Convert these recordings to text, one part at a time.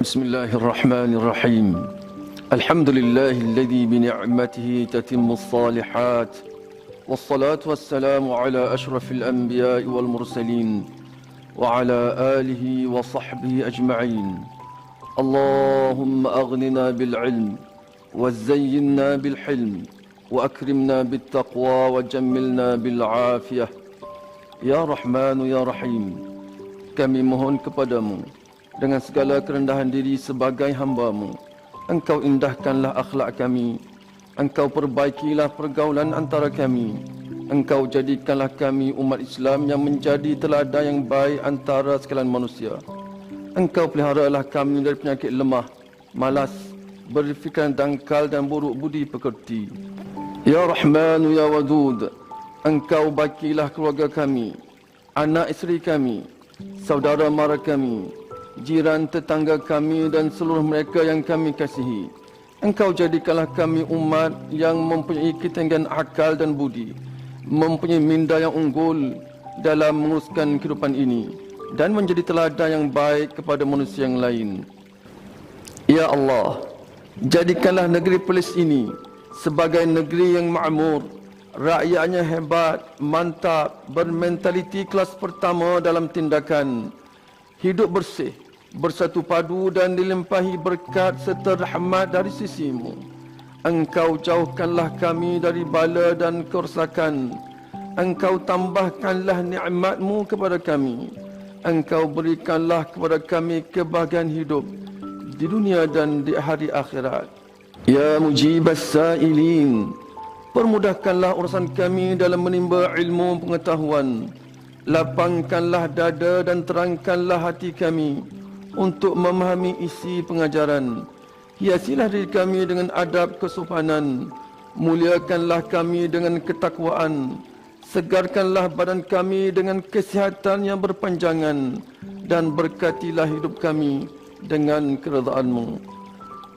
بسم الله الرحمن الرحيم الحمد لله الذي بنعمته تتم الصالحات والصلاة والسلام على أشرف الأنبياء والمرسلين وعلى آله وصحبه أجمعين اللهم أغننا بالعلم وزينا بالحلم وأكرمنا بالتقوى وجملنا بالعافية يا رحمن يا رحيم. Kami mohon kepadamu dengan segala kerendahan diri sebagai hamba-Mu. Engkau indahkanlah akhlak kami. Engkau perbaikilah pergaulan antara kami. Engkau jadikanlah kami umat Islam yang menjadi teladan yang baik antara sekalian manusia. Engkau peliharalah kami dari penyakit lemah, malas, berfikiran dangkal dan buruk budi pekerti. Ya Rahman ya Wadud, Engkau baikilah keluarga kami, anak isteri kami, saudara mara kami, jiran tetangga kami dan seluruh mereka yang kami kasihi. Engkau jadikanlah kami umat yang mempunyai ketinggian akal dan budi, mempunyai minda yang unggul dalam menguruskan kehidupan ini dan menjadi teladan yang baik kepada manusia yang lain. Ya Allah, jadikanlah negeri Perlis ini sebagai negeri yang makmur, rakyatnya hebat, mantap, bermentaliti kelas pertama dalam tindakan, hidup bersih, bersatu padu dan dilimpahi berkat serta rahmat dari sisi-Mu. Engkau jauhkanlah kami dari bala dan kerosakan. Engkau tambahkanlah nikmat-Mu kepada kami. Engkau berikanlah kepada kami kebahagiaan hidup di dunia dan di hari akhirat. Ya mujibas sa'ilin, permudahkanlah urusan kami dalam menimba ilmu pengetahuan. Lapangkanlah dada dan terangkanlah hati kami untuk memahami isi pengajaran. Hiasilah diri kami dengan adab kesopanan. Muliakanlah kami dengan ketakwaan. Segarkanlah badan kami dengan kesihatan yang berpanjangan. Dan berkatilah hidup kami dengan keredaan-Mu.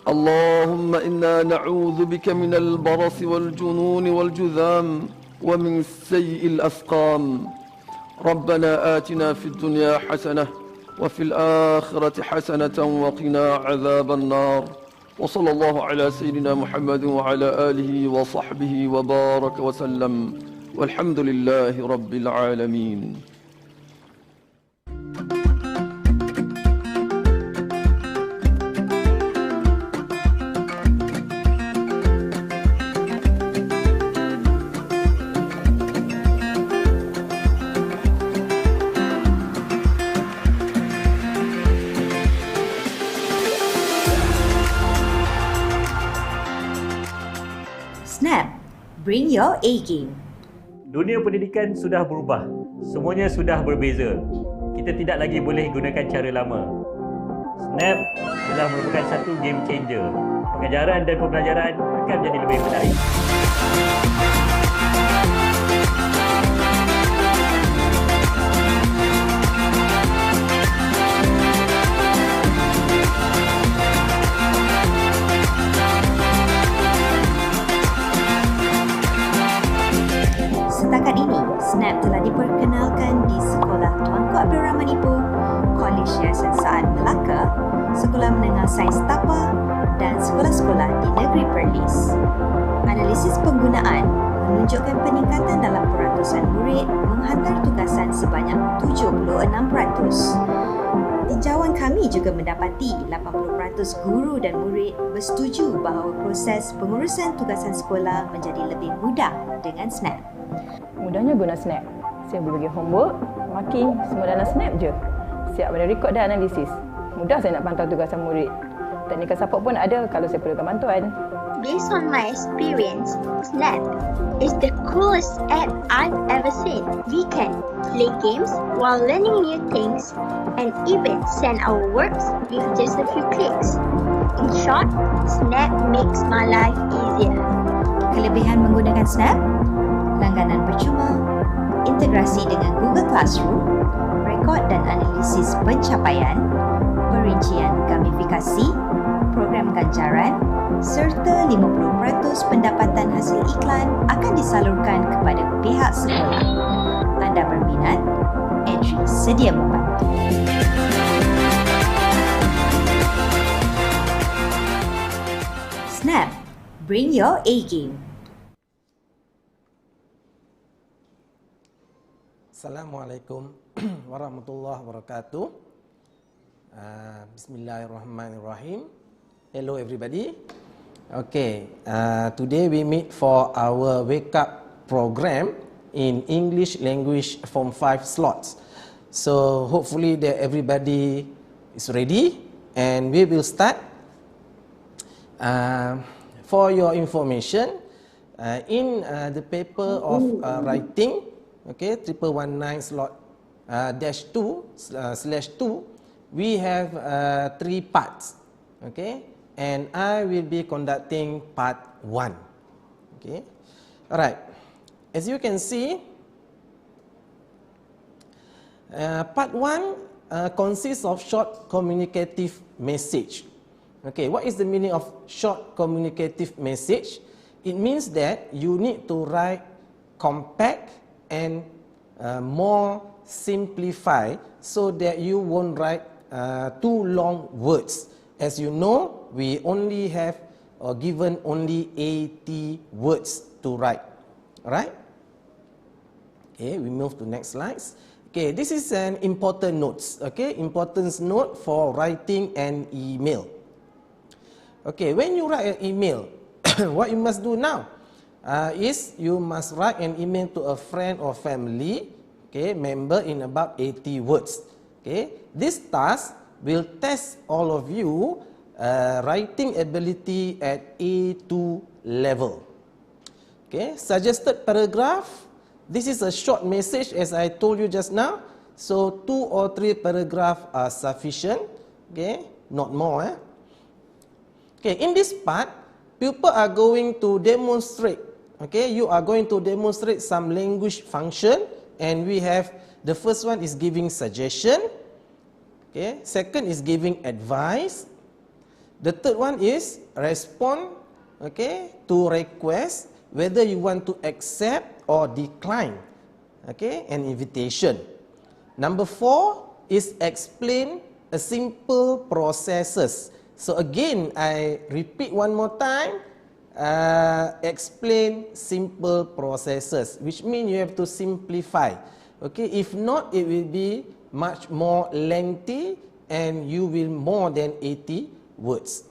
Allahumma inna na'udhu bika minal barasi wal jununi wal judham wa min sayyi'il asqam. Rabbana atina fid dunya hasanah وفي الآخرة حسنة وقنا عذاب النار وصلى الله على سيدنا محمد وعلى آله وصحبه وبارك وسلم والحمد لله رب العالمين. Bring your A-game. Dunia pendidikan sudah berubah. Semuanya sudah berbeza. Kita tidak lagi boleh gunakan cara lama. Snap telah merupakan satu game changer. Pengajaran dan pembelajaran akan menjadi lebih menarik. Setakat ini, Snap telah diperkenalkan di Sekolah Tuanku Abdul Rahman Ipoh, Kolej Yayasan Saad Melaka, Sekolah Menengah Sains Tapa dan sekolah-sekolah di Negeri Perlis. Analisis penggunaan menunjukkan peningkatan dalam peratusan murid menghantar tugasan sebanyak 76%. Tinjauan kami juga mendapati 80% guru dan murid bersetuju bahawa proses pengurusan tugasan sekolah menjadi lebih mudah dengan Snap. Mudahnya guna Snap. Saya boleh bagi homework, marking, semua dalam Snap je. Siap pada rekod dan analisis. Mudah saya nak pantau tugasan murid. Technical support pun ada kalau saya perlukan bantuan. Based on my experience, Snap is the coolest app I've ever seen. We can play games while learning new things and even send our works with just a few clicks. In short, Snap makes my life easier. Kelebihan menggunakan Snap: langganan percuma, integrasi dengan Google Classroom, rekod dan analisis pencapaian, perincian gamifikasi, program ganjaran, serta 50% pendapatan hasil iklan akan disalurkan kepada pihak sekolah. Anda berminat? Entry sedia membantu. Snap. Bring your A game. Assalamualaikum warahmatullahi wabarakatuh. Bismillahirrahmanirrahim. Hello everybody. Okay, today we meet for our wake up program in English language form 5 slots. So hopefully that everybody is ready and we will start. For your information, in the paper of writing, okay, 1119 slot dash 2 slash 2, we have 3 parts, okay, and I will be conducting part 1, okay. Alright, as you can see, part 1 consists of short communicative message. Okay, what is the meaning of short communicative message? It means that you need to write compact and more simplified so that you won't write too long words. As you know, we only have given only 80 words to write. Alright? Okay, we move to next slides. Okay, this is an important notes. Okay, importance note for writing an email. Okay, when you write an email, what you must do now is you must write an email to a friend or family, okay, member in about 80 words. Okay, this task will test all of you writing ability at A2 level. Okay, suggested paragraph. This is a short message as I told you just now. So 2 or 3 paragraphs are sufficient. Okay, not more. Okay, in this part, people are going to demonstrate. Okay, you are going to demonstrate some language function, and we have the first one is giving suggestion. Okay, second is giving advice. The third one is respond. Okay, to request whether you want to accept or decline, okay, an invitation. Number 4 is explain a simple processes. So again, I repeat one more time, explain simple processes, which means you have to simplify. Okay, if not, it will be much more lengthy and you will more than 80 words.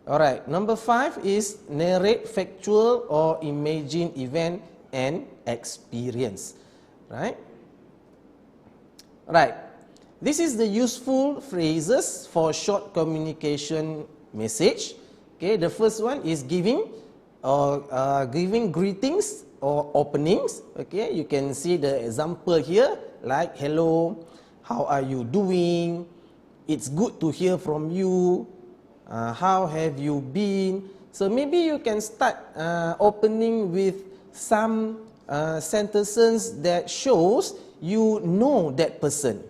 Alright, number 5 is narrate factual or imagine event and experience. Right? Right. This is the useful phrases for short communication message. Okay, the first one is giving greetings or openings. Okay, you can see the example here like hello, how are you doing? It's good to hear from you. How have you been? So maybe you can start opening with some sentences that shows you know that person.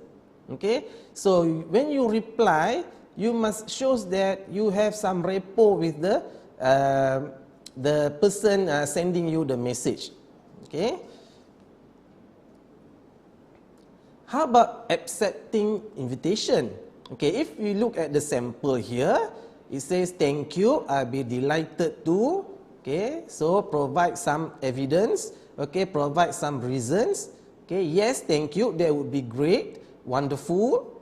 Okay, so when you reply, you must show that you have some rapport with the person sending you the message. Okay. How about accepting invitation? Okay, if we look at the sample here, it says thank you, I'll be delighted to. Okay, so provide some evidence. Okay, provide some reasons. Okay, yes, thank you, that would be great, wonderful.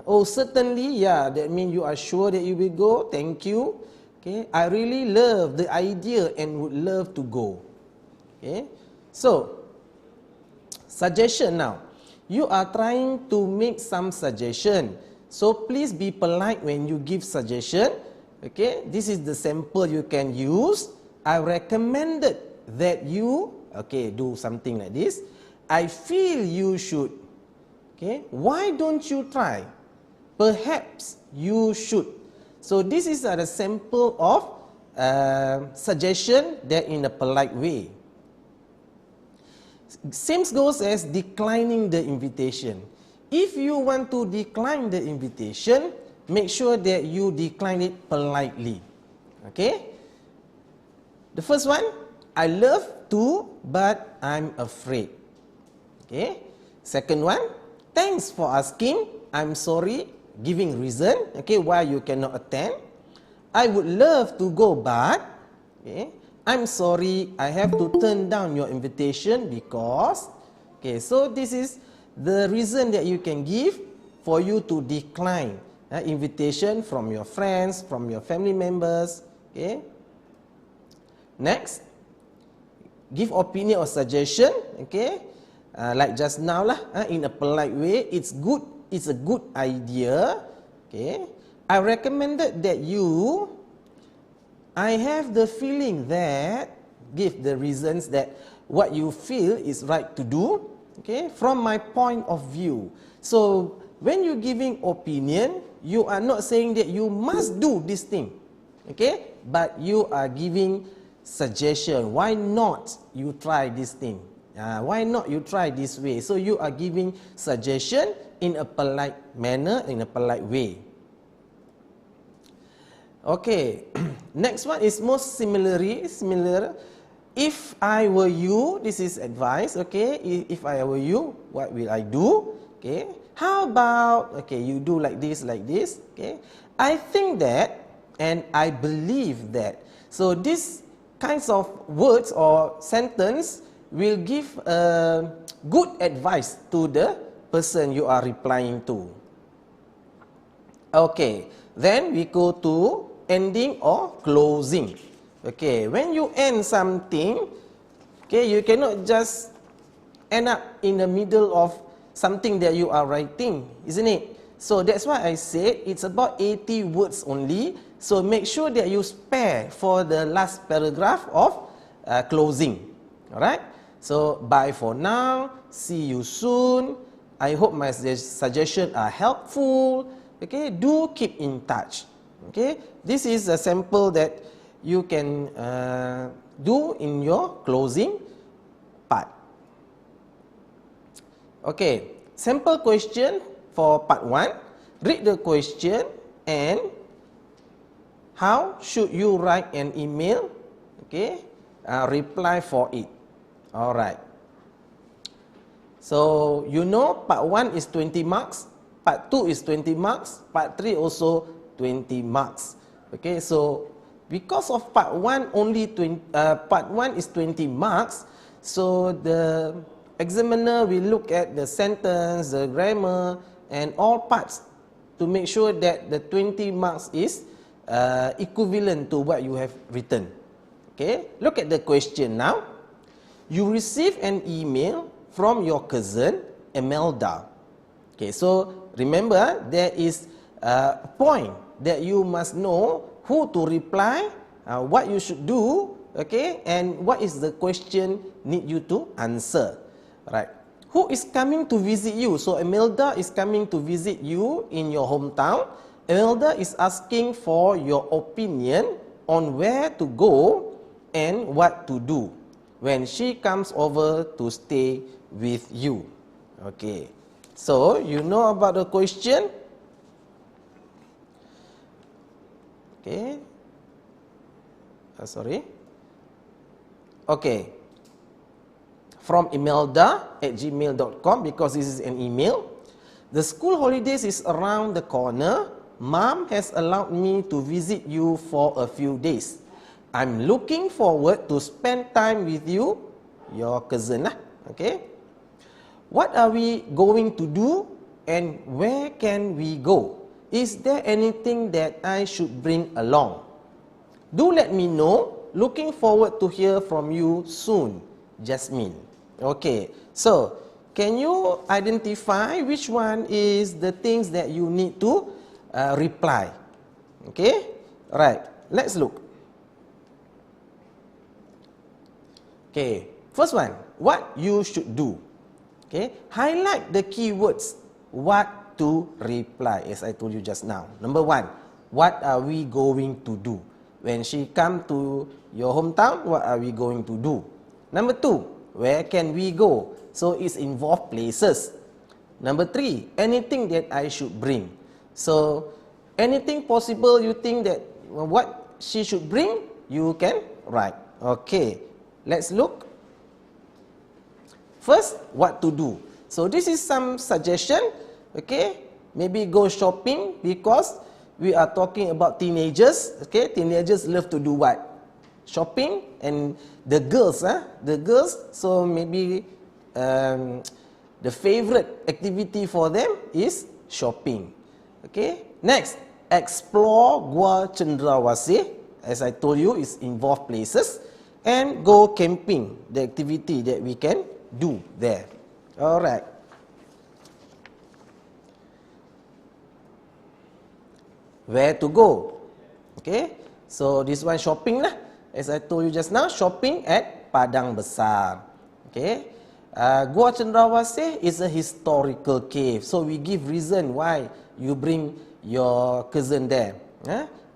Oh, certainly, yeah, that means you are sure that you will go, thank you. Okay, I really love the idea and would love to go. Okay, so suggestion now. You are trying to make some suggestion. So please be polite when you give suggestion. Okay, this is the sample you can use. I recommended that you, okay, do something like this. I feel you should. Okay, why don't you try? Perhaps you should. So this is a sample of suggestion that in a polite way. Same goes as declining the invitation. If you want to decline the invitation, make sure that you decline it politely. Okay? The first one, I love to, but I'm afraid. Okay? Second one, thanks for asking, I'm sorry, giving reason, okay, why you cannot attend. I would love to go, but okay, I'm sorry, I have to turn down your invitation because, okay, so this is the reason that you can give for you to decline invitation from your friends, from your family members. Okay. Next, give opinion or suggestion. Okay, like just now lah, in a polite way. It's good. It's a good idea. Okay, I recommended that you. I have the feeling that. Give the reasons that what you feel is right to do. Okay, from my point of view. So when you're giving opinion, you are not saying that you must do this thing. Okay, but you are giving suggestion. Why not you try this thing? Why not you try this way? So you are giving suggestion in a polite manner, in a polite way. Okay, next one is most similar. If I were you, this is advice, okay? If I were you, what will I do? Okay, how about, okay, you do like this, okay? I think that, and I believe that. So these kinds of words or sentence will give good advice to the person you are replying to. Okay, then we go to ending or closing. Okay, when you end something, okay, you cannot just end up in the middle of something that you are writing, isn't it? So that's why I said it's about 80 words only. So make sure that you spare for the last paragraph of closing. Alright? So bye for now. See you soon. I hope my suggestions are helpful. Okay, do keep in touch. Okay, this is a sample that you can do in your closing part. Okay, sample question for part 1. Read the question and how should you write an email? Okay, reply for it. Alright. So you know part 1 is 20 marks, part 2 is 20 marks, part 3 also 20 marks. Okay, so because of part 1 part 1 is 20 marks, so the examiner will look at the sentence, the grammar, and all parts to make sure that the 20 marks is equivalent to what you have written. Okay, look at the question now. You receive an email from your cousin Imelda. Okay, so remember there is a point that you must know who to reply, what you should do, okay, and what is the question need you to answer, right? Who is coming to visit you? So Imelda is coming to visit you in your hometown. Imelda is asking for your opinion on where to go and what to do when she comes over to stay with you. Okay, so you know about the question. Okay, sorry. Okay, from imelda@gmail.com, because this is an email. The school holidays is around the corner. Mom has allowed me to visit you for a few days. I'm looking forward to spend time with you, your cousin lah. Okay, what are we going to do and where can we go? Is there anything that I should bring along? Do let me know. Looking forward to hear from you soon, Jasmine. Okay, so can you identify which one is the things that you need to reply? Okay, right, let's look. Okay, first one, what you should do. Okay, highlight the keywords, what to reply, as I told you just now. Number 1, what are we going to do? When she come to your hometown, what are we going to do? Number 2, where can we go? So it's involved places. Number 3, anything that I should bring. So anything possible you think that what she should bring, you can write. Okay, let's look. First, what to do. So this is some suggestion. Okay, maybe go shopping because we are talking about teenagers. Okay, teenagers love to do what? Shopping. And the girls, so maybe the favorite activity for them is shopping. Okay, next, explore Gua Cendrawasih. As I told you, it's involved places. And go camping, the activity that we can do there. Alright. Where to go? Okay, so this one shopping lah. As I told you just now, shopping at Padang Besar. Okay, Gua Cendrawasih is a historical cave, so we give reason why you bring your cousin there.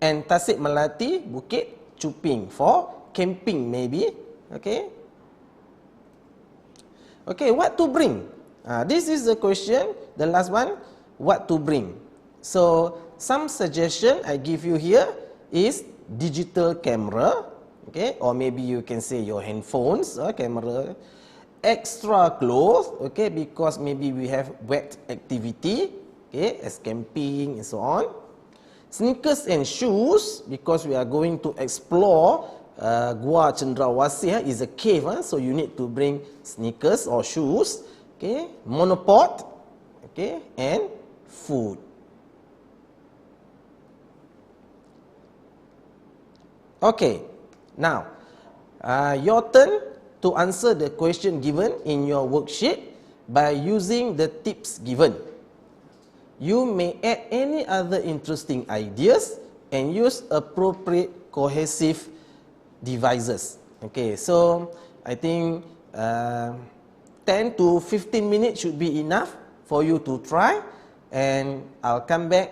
And Tasik Melati, Bukit Cuping for camping maybe. Okay. Okay, what to bring? This is the question, the last one, what to bring. So, some suggestion I give you here is digital camera, okay, or maybe you can say your handphones, camera, extra clothes, okay, because maybe we have wet activity, okay, as camping and so on. Sneakers and shoes, because we are going to explore Gua Cendrawasih is a cave, so you need to bring sneakers or shoes, okay, monopod, okay, and food. Okay, now your turn to answer the question given in your worksheet by using the tips given. You may add any other interesting ideas and use appropriate cohesive devices. Okay, so I think 10 to 15 minutes should be enough for you to try, and I'll come back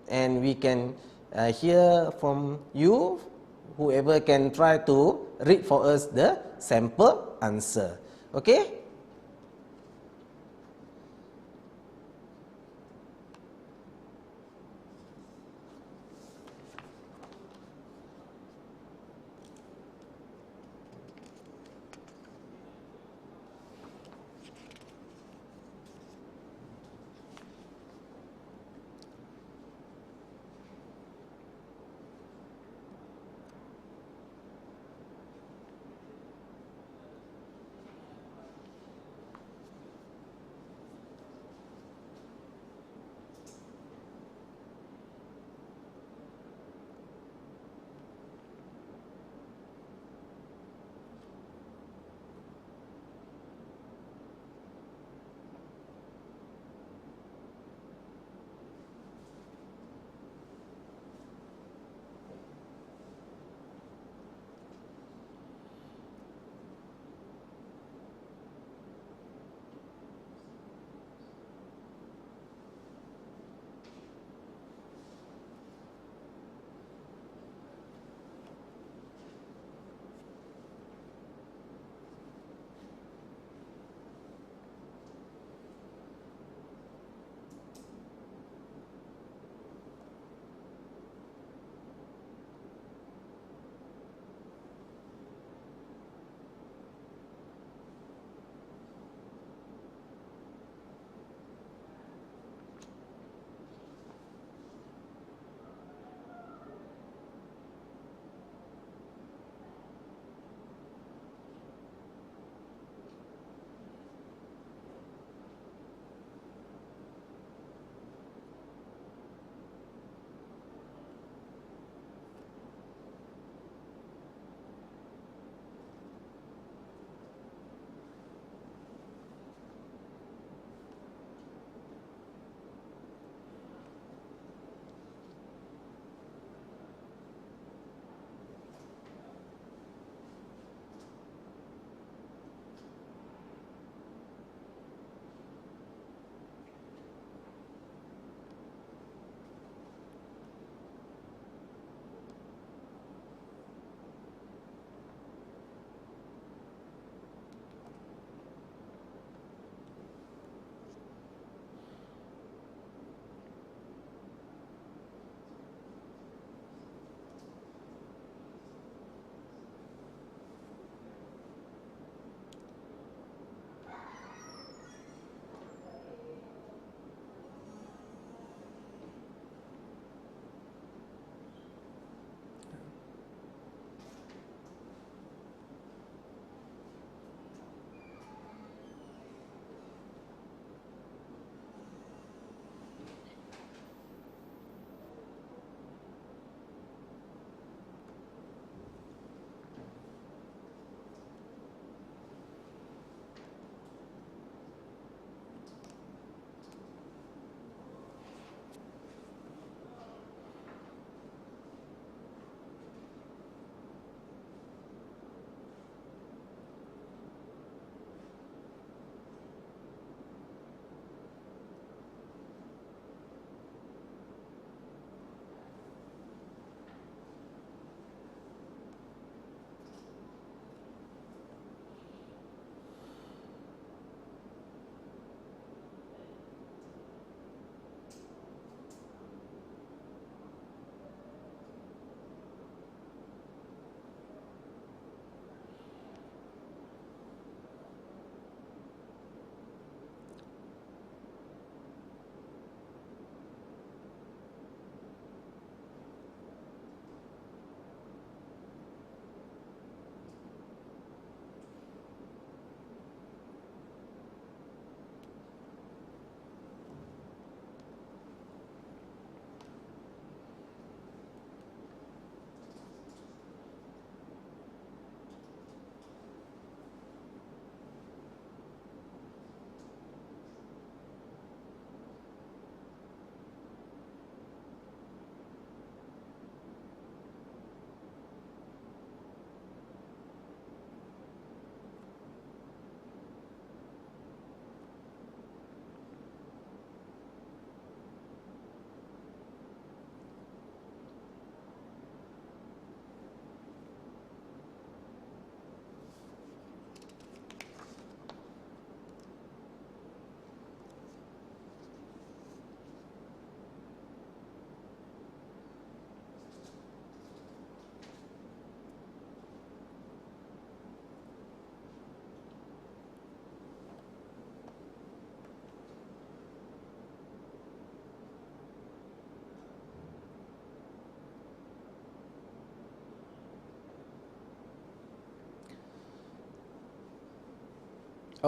and we can hear from you, whoever can try to read for us the sample answer. Okay?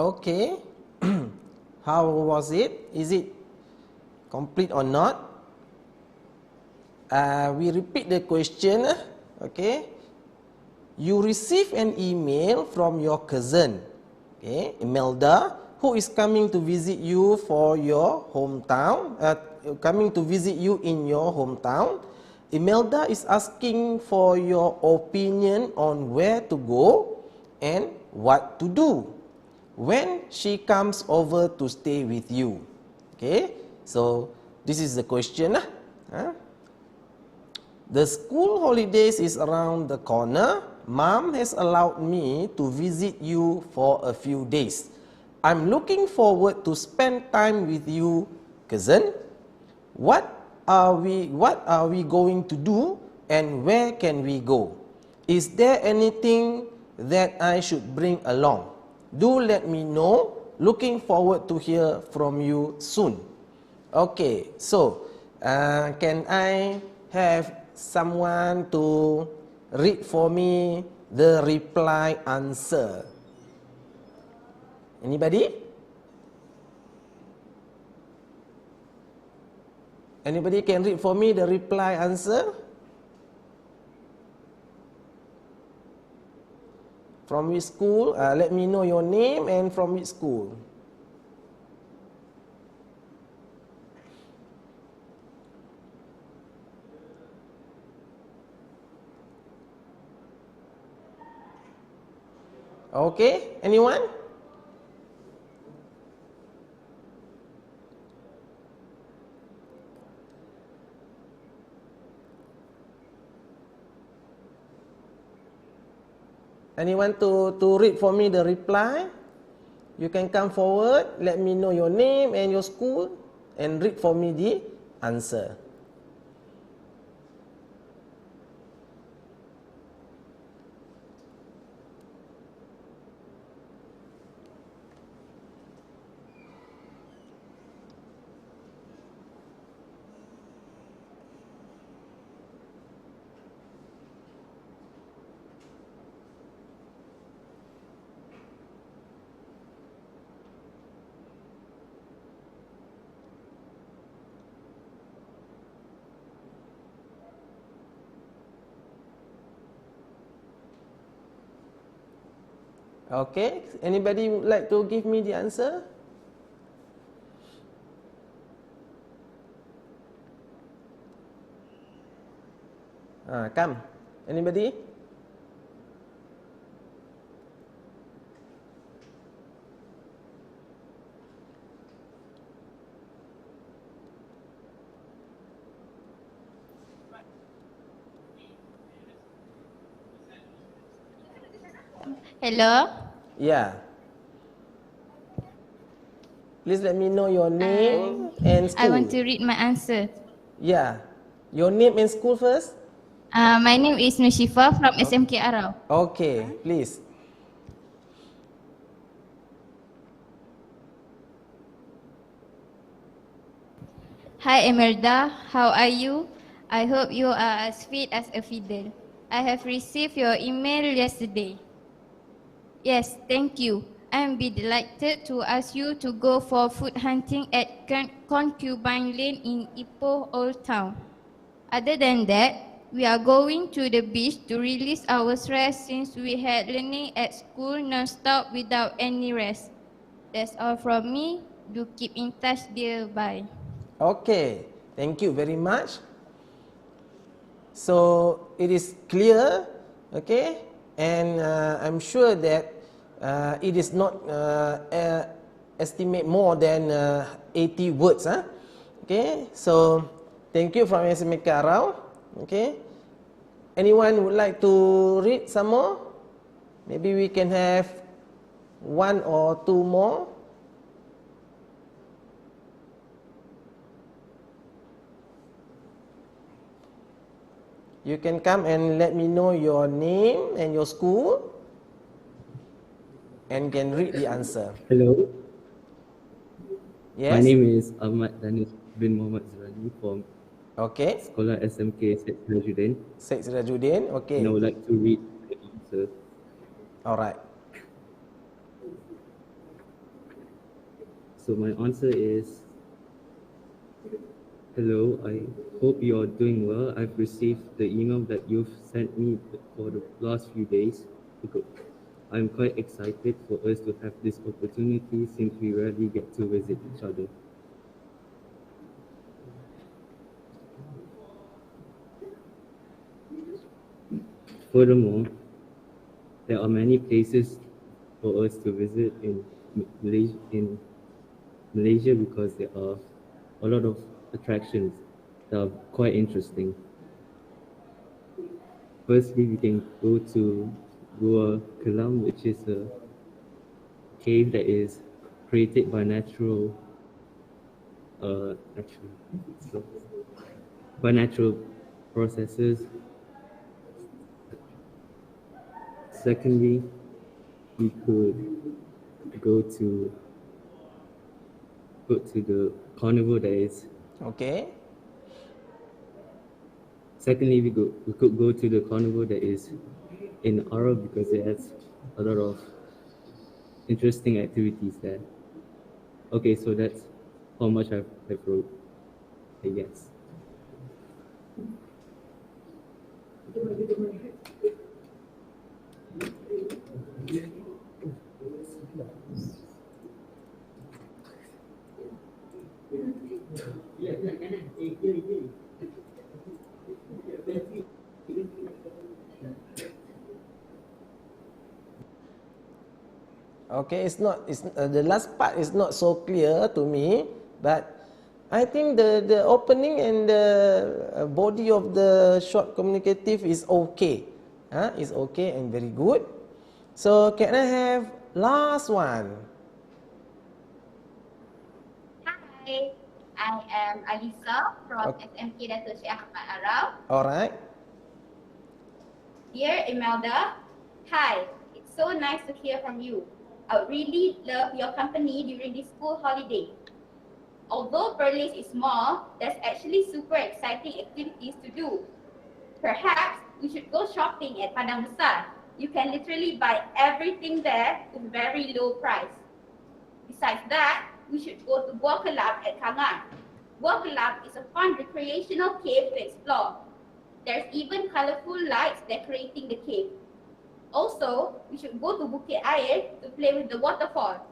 Okay. How was it? Is it complete or not? We repeat the question. Okay. You receive an email from your cousin, okay, Imelda, who is coming to visit you for your hometown, coming to visit you in your hometown. Imelda is asking for your opinion on where to go and what to do when she comes over to stay with you. Okay, so this is the question. The school holidays is around the corner. Mom has allowed me to visit you for a few days. I'm looking forward to spend time with you, cousin. What are we going to do and where can we go? Is there anything that I should bring along? Do let me know. Looking forward to hear from you soon. Okay, so can I have someone to read for me the reply answer? Anybody? Anybody can read for me the reply answer? From which school? Let me know your name and from which school. Okay, anyone? Anyone to read for me the reply? You can come forward, let me know your name and your school and read for me the answer. Okay, anybody would like to give me the answer? Come. Anybody? Hello. Yeah. Please let me know your name and school. I want to read my answer. Yeah. Your name and school first? My name is Nushifa from SMK Arau. Okay, please. Hi Emerda, how are you? I hope you are as fit as a fiddle. I have received your email yesterday. Yes, thank you. I am delighted to ask you to go for food hunting at Concubine Lane in Ipoh Old Town. Other than that, we are going to the beach to release our stress since we had learning at school non-stop without any rest. That's all from me. Do keep in touch, dear. Bye. Okay, thank you very much. So it is clear, okay, and I'm sure that it is not estimate more than 80 words. Okay, so thank you from SMK Arau. Okay, anyone would like to read some more? Maybe we can have one or two more. You can come and let me know your name and your school and can read the answer. Hello. Yes. My name is AHMAD Danish bin Muhammad Zurani from Sekolah SMK Sheikh Sirajuddin. Sheikh Sirajuddin, okay. And I would like to read the answer. Alright. So my answer is, hello, I hope you're doing well. I've received the email that you've sent me for the last few days. I'm quite excited for us to have this opportunity since we rarely get to visit each other. Furthermore, there are many places for us to visit in Malaysia because there are a lot of attractions that are quite interesting. Firstly, we can go to Gua Kelam, which is a cave that is created by natural processes. Secondly, we could go to the carnival that is. Okay. Secondly, we could go to the carnival that is in Arab because it has a lot of interesting activities there. Okay, so that's how much I've wrote, I guess. Okay, the last part is not so clear to me, but I think the opening and the body of the short communicative is okay. Is okay and very good. So can I have last one? Hi, I am Alisa from SMK DATO AHMAD Arab. Alright. Dear Imelda, hi, it's so nice to hear from you. I would really love your company during this school holiday. Although Perlis is small, there's actually super exciting activities to do. Perhaps we should go shopping at Padang Besar. You can literally buy everything there with very low price. Besides that, we should go to Gua Kelam at Kangar. Gua Kelam is a fun recreational cave to explore. There's even colorful lights decorating the cave. Also, we should go to Bukit Air to play with the waterfall.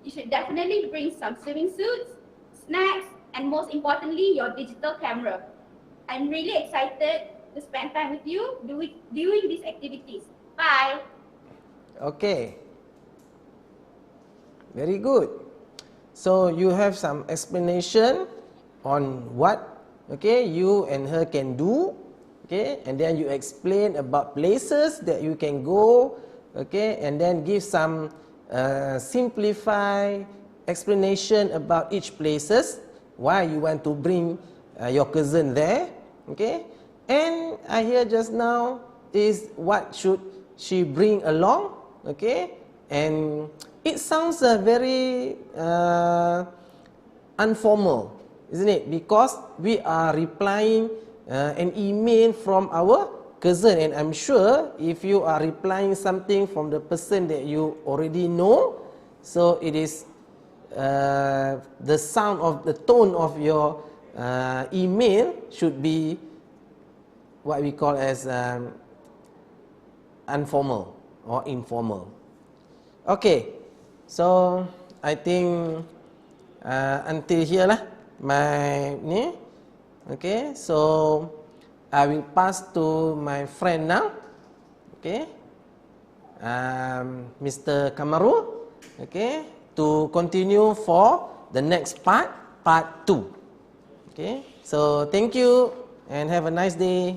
You should definitely bring some swimming suits, snacks, and most importantly, your digital camera. I'm really excited to spend time with you doing these activities. Bye. Okay. Very good. So you have some explanation on what you and her can do. Okay, and then you explain about places that you can go, okay, and then give some simplified explanation about each places, why you want to bring your cousin there, okay. And I hear just now is what should she bring along, okay, and it sounds very informal, isn't it? Because we are replying an email from our cousin, and I'm sure if you are replying something from the person that you already know, so it is the sound of the tone of your email should be what we call as informal or informal. Okay, so I think until here lah my ni. Okay, so I will pass to my friend now. Okay, Mr. KAMARUL. Okay, to continue for the next part 2. Okay, so thank you and have a nice day.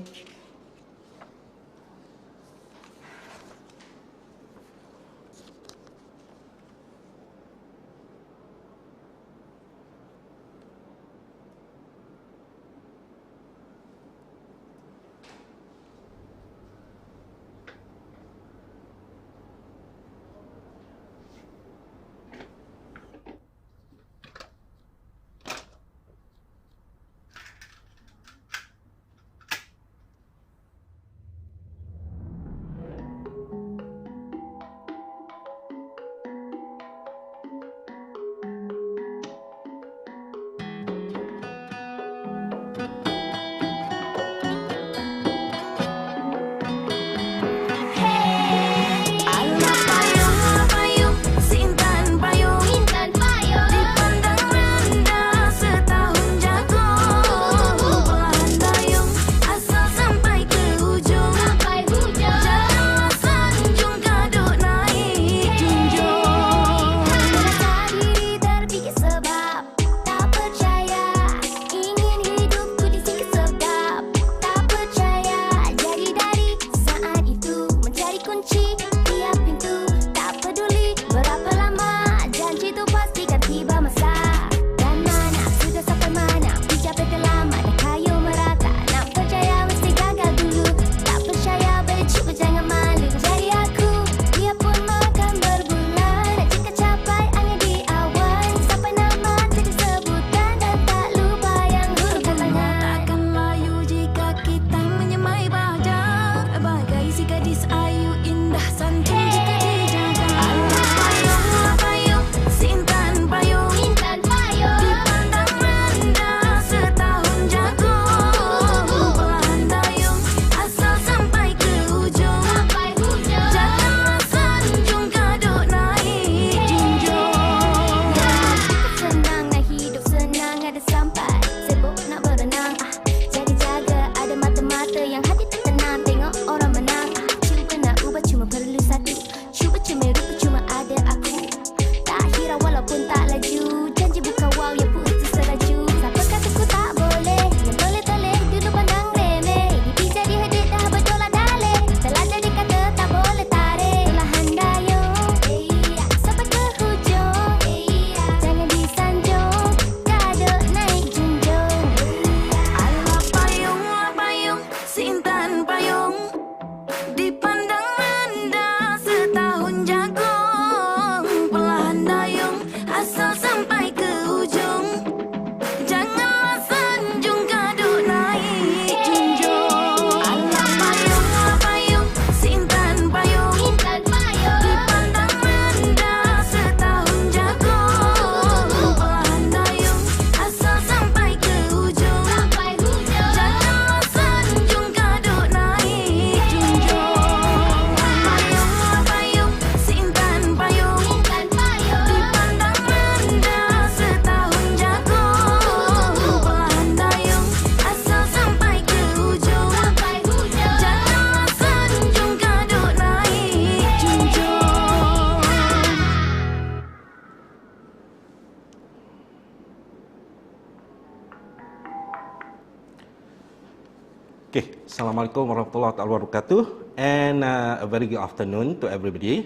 Okay, Assalamualaikum warahmatullahi wabarakatuh, and a very good afternoon to everybody.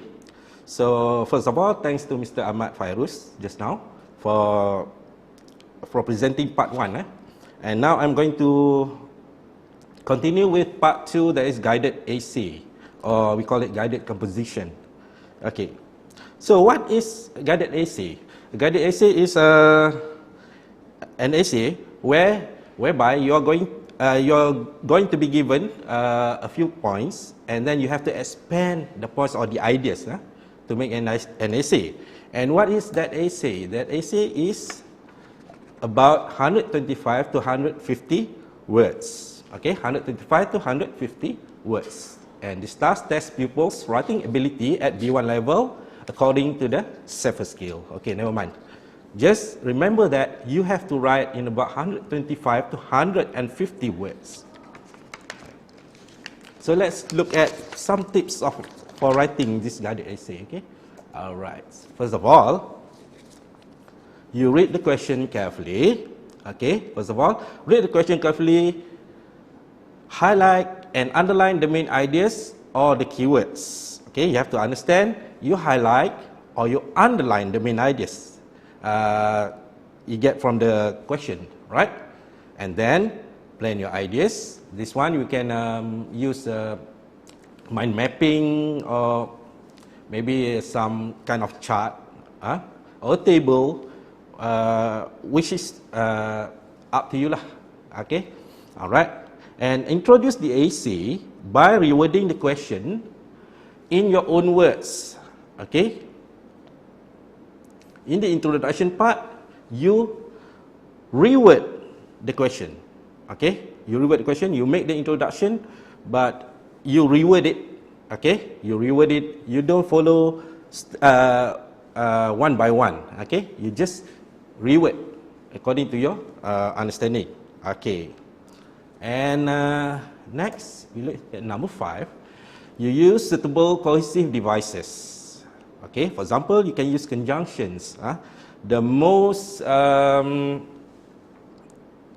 So first of all, thanks to Mr. AHMAD FAIRUS just now for presenting part 1. And now I'm going to continue with part 2, that is guided essay, or we call it guided composition. Okay, so what is guided essay? A guided essay is an essay whereby you're going to be given a few points, and then you have to expand the points or the ideas to make an essay. And what is that essay? That essay is about 125 to 150 words. Okay, 125 to 150 words. And this task tests pupils' writing ability at B1 level according to the Safer scale. Okay, never mind. Just remember that you have to write in about 125 to 150 words. So let's look at some tips for writing this guided essay. Okay, all right. First of all, you read the question carefully. Okay, first of all, read the question carefully. Highlight and underline the main ideas or the keywords. Okay, you have to understand. You highlight or you underline the main ideas you get from the question, right? And then plan your ideas. This one you can use mind mapping, or maybe some kind of chart or table, which is up to you lah. Okay, all right. And introduce the essay by rewording the question in your own words. Okay. In the introduction part, you reword the question. Okay, you reword the question. You make the introduction, but you reword it. Okay, you reword it. You don't follow one by one. Okay, you just reword according to your understanding. Okay, and next we look at number 5. You use suitable cohesive devices. Okay, for example, you can use conjunctions. The most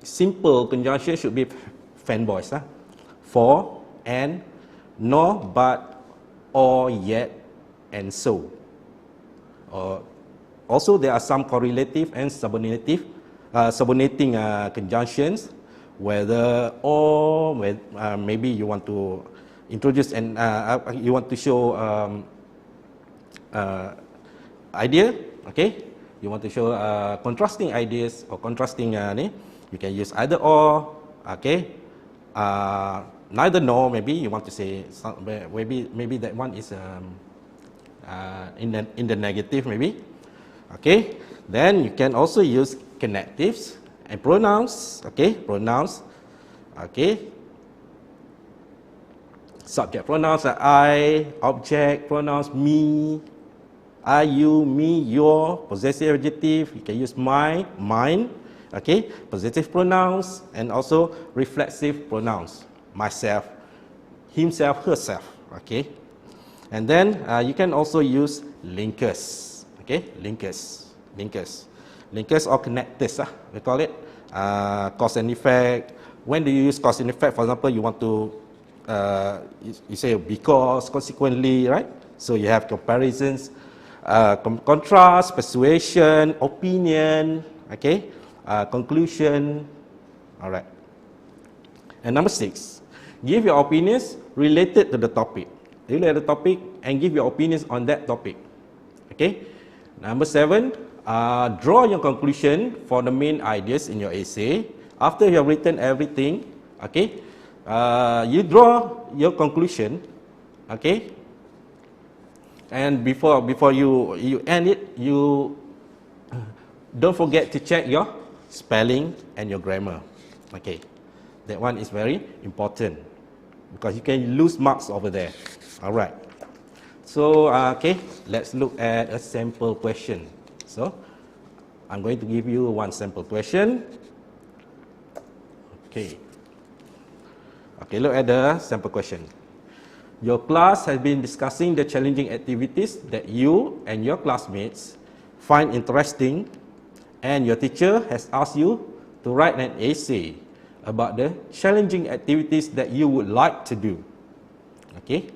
simple conjunction should be fanboys. For, and, nor, but, or, yet, and so. Also, there are some correlative and subordinating conjunctions, whether or, maybe you want to introduce and you want to show idea. Okay, you want to show contrasting ideas or contrasting you can use either or. Okay, neither nor, maybe you want to say maybe that one is in the negative maybe. Okay, then you can also use connectives and pronouns. Okay, pronouns. Okay, subject pronouns are I, object pronouns me, I, you, me, your, possessive adjective, you can use my, mine, okay, possessive pronouns, and also reflexive pronouns, myself, himself, herself, okay. And then you can also use linkers, okay, linkers or connectors, we call it, cause and effect. When do you use cause and effect? For example, you want to, you say because, consequently, right? So you have comparisons, contrast, persuasion, opinion, okay, conclusion, all right. And number 6, give your opinions related to the topic. Relate the topic and give your opinions on that topic, okay. Number 7, draw your conclusion for the main ideas in your essay. After you have written everything, okay, you draw your conclusion, okay. And before you end it, you don't forget to check your spelling and your grammar. Okay, that one is very important because you can lose marks over there. All right. So okay, let's look at a sample question. So I'm going to give you one sample question. Okay. Okay, look at the sample question. Your class has been discussing the challenging activities that you and your classmates find interesting, and your teacher has asked you to write an essay about the challenging activities that you would like to do. Okay.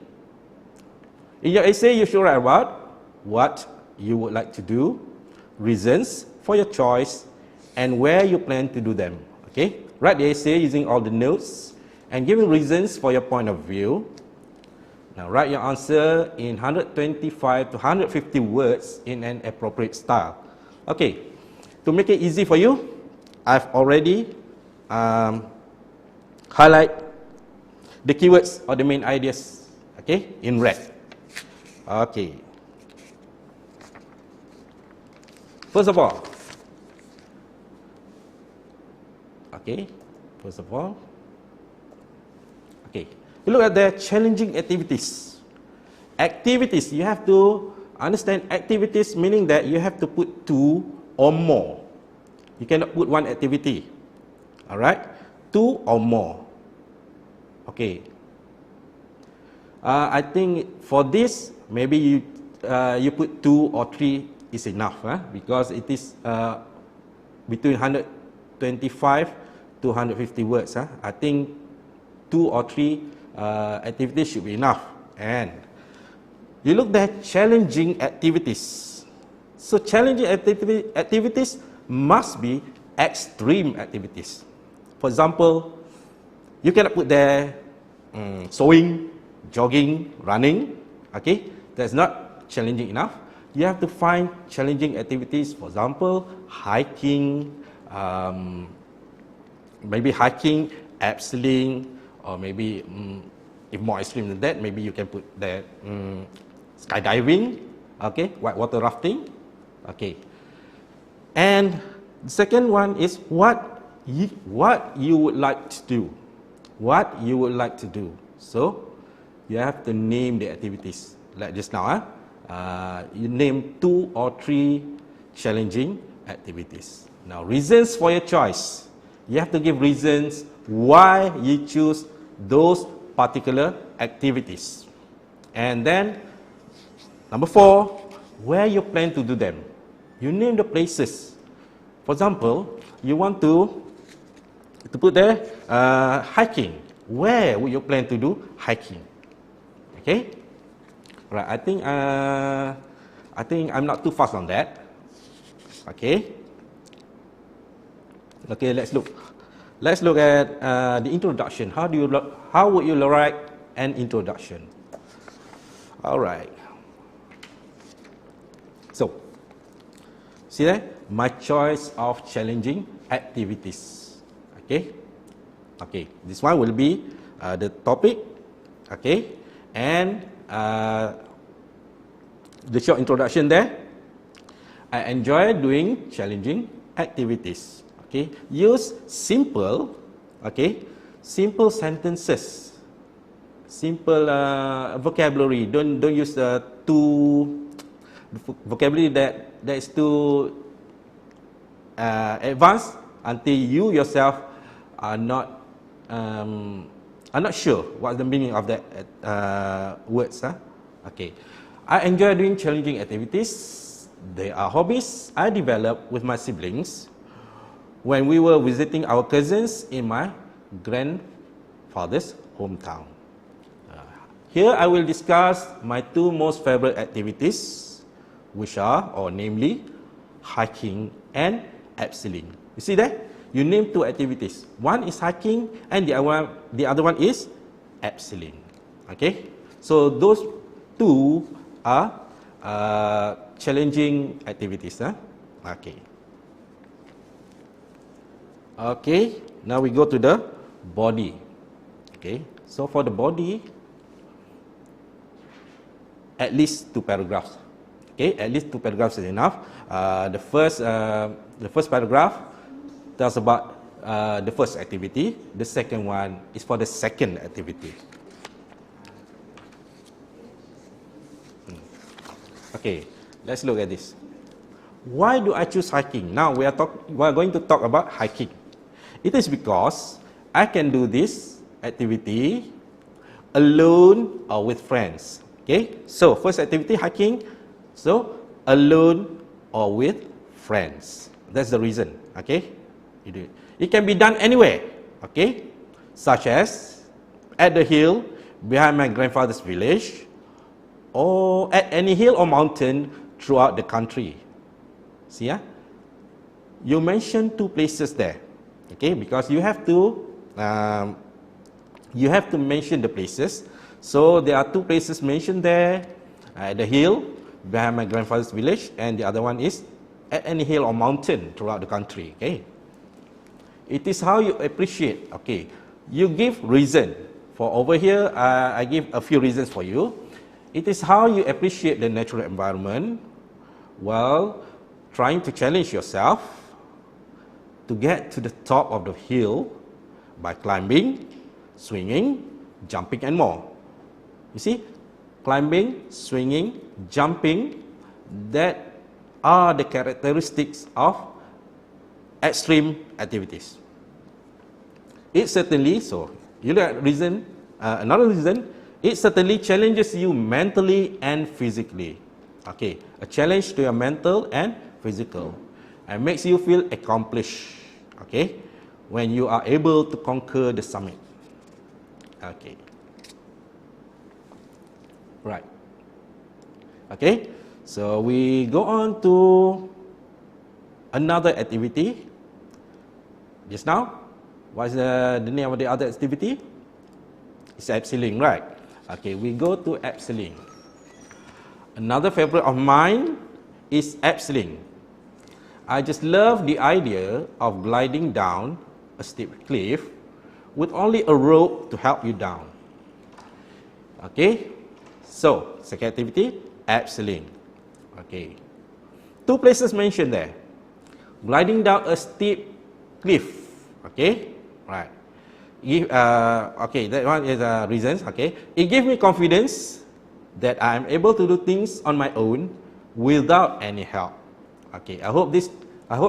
In your essay, you should write about what you would like to do, reasons for your choice, and where you plan to do them. Okay. Write the essay using all the notes and giving reasons for your point of view. Now write your answer in 125 to 150 words in an appropriate style. Okay. To make it easy for you, I've already highlight the keywords or the main ideas, okay, in red. Okay. First of all, you look at the challenging activities. Activities, you have to understand activities meaning that you have to put 2 or more. You cannot put 1 activity. Alright? 2 or more. Okay. I think for this, maybe you put 2 or 3 is enough, because it is between 125 to 150 words. I think 2 or 3 activities should be enough. And you look at challenging activities. So challenging activities must be extreme activities. For example, you cannot put there sewing, jogging, running. Okay, that's not challenging enough. You have to find challenging activities. For example, hiking, maybe hiking, abseiling, or maybe if more extreme than that, maybe you can put there skydiving, okay, whitewater rafting, okay. And the second one is what you would like to do. What you would like to do. So you have to name the activities. Like just now, you name 2 or 3 challenging activities. Now, reasons for your choice. You have to give reasons why you choose those particular activities. And then, number 4, where you plan to do them. You name the places. For example, you want to put there hiking. Where would you plan to do hiking? Okay. Right. I think I'm not too fast on that. Okay. Okay. Let's look. Let's look at the introduction. How would you write an introduction? All right. So, see there, my choice of challenging activities. Okay. Okay. This one will be the topic. Okay. And the short introduction there. I enjoy doing challenging activities. Okay, use simple, okay, simple sentences, simple vocabulary. Don't use too vocabulary that is too advanced until you yourself are not sure what's the meaning of that words. Okay, I enjoy doing challenging activities. They are hobbies I developed with my siblings when we were visiting our cousins in my grandfather's hometown. Here I will discuss my 2 most favorite activities, which are, or namely, hiking and abseiling. You see that? You name 2 activities. One is hiking and the other one is abseiling. Okay? So those 2 are challenging activities. Okay. Okay, now we go to the body. Okay, so for the body, at least 2 paragraphs. Okay, at least 2 paragraphs is enough. The first paragraph tells about the first activity. The second one is for the second activity. Okay, let's look at this. Why do I choose hiking? Now we are going to talk about hiking. It is because I can do this activity alone or with friends. Okay, so first activity, hiking. So alone or with friends. That's the reason. Okay, you do it. It can be done anywhere. okay, such as at the hill behind my grandfather's village, or at any hill or mountain throughout the country. See, you mention two places there, okay, because you have to mention the places. So there are two places mentioned there, at the hill behind my grandfather's village, and the other one is at any hill or mountain throughout the country. Okay, it is how you appreciate. Okay, you give reason for over here. I give a few reasons for you. It is how you appreciate the natural environment while trying to challenge yourself to get to the top of the hill by climbing, swinging, jumping, and more. You see, climbing, swinging, jumping, that are the characteristics of extreme activities. It certainly, so you look at reason, another reason, it certainly challenges you mentally and physically. Okay, a challenge to your mental and physical, and makes you feel accomplished. Okay, when you are able to conquer the summit. Okay, right. Okay, so we go on to another activity. Just now, what is the name of the other activity? It's abseiling, right? Okay, we go to abseiling. Another favorite of mine is abseiling. I just love the idea of gliding down a steep cliff with only a rope to help you down. Okay, so second activity, abseiling. Okay, two places mentioned there. Gliding down a steep cliff. Okay, right. Okay, that one is reasons. Okay, it gives me confidence that I am able to do things on my own without any help. Okay, I hope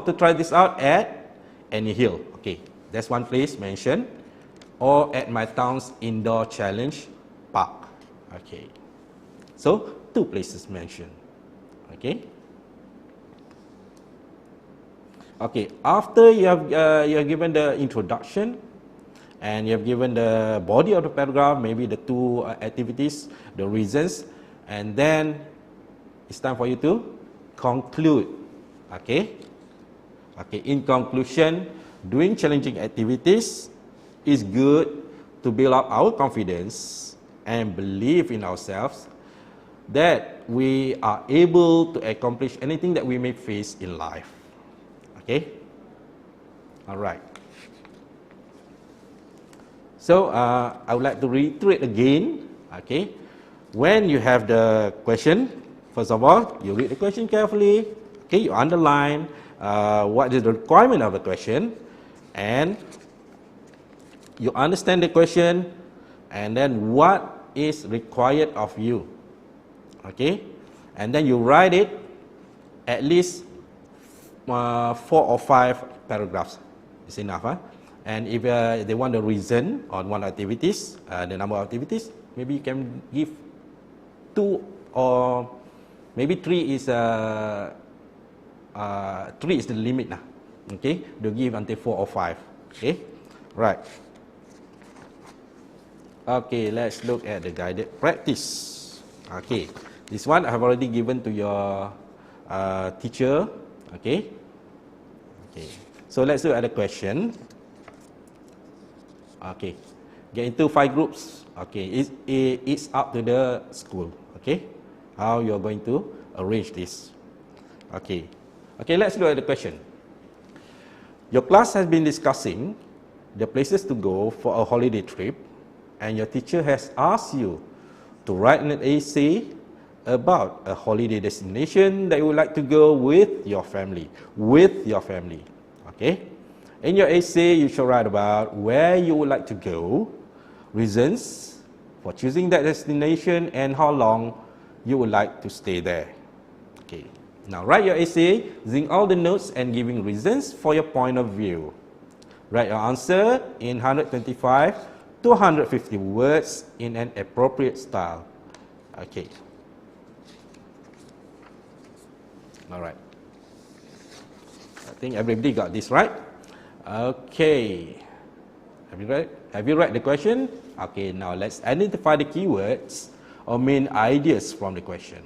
to try this out at any hill. Okay, that's one place mentioned, or at my town's indoor challenge park. Okay, so two places mentioned. Okay. Okay, after you have given the introduction and you have given the body of the paragraph, maybe the two activities, the reasons, and then it's time for you to conclude. Okay. Okay, in conclusion, doing challenging activities is good to build up our confidence and believe in ourselves that we are able to accomplish anything that we may face in life. Okay? All right. So, I would like to reiterate again, okay? When you have the question, first of all, you read the question carefully, okay? You underline what is the requirement of the question, and you understand the question, and then what is required of you, okay? And then you write it at least 4 or 5 paragraphs. It's enough, huh? And if they want the reason on one activities, the number of activities, maybe you can give 2 or maybe 3 is 3 is the limit now. Okay, they'll give until 4 or 5. Okay, right. Okay, let's look at the guided practice. Okay, this one I have already given to your teacher. Okay. Okay. So let's look at the question. Okay. Get into 5 groups. Okay. It's up to the school. Okay. How you're going to arrange this. Okay. Okay, let's look at the question. Your class has been discussing the places to go for a holiday trip, and your teacher has asked you to write an essay about a holiday destination that you would like to go with your family. Okay? In your essay, you should write about where you would like to go, reasons for choosing that destination, and how long you would like to stay there. Okay. Now write your essay using all the notes and giving reasons for your point of view. Write your answer in 125 to 150 words in an appropriate style. Okay. All right. I think everybody got this right. Okay. Have you read the question? Okay, now let's identify the keywords or main ideas from the question.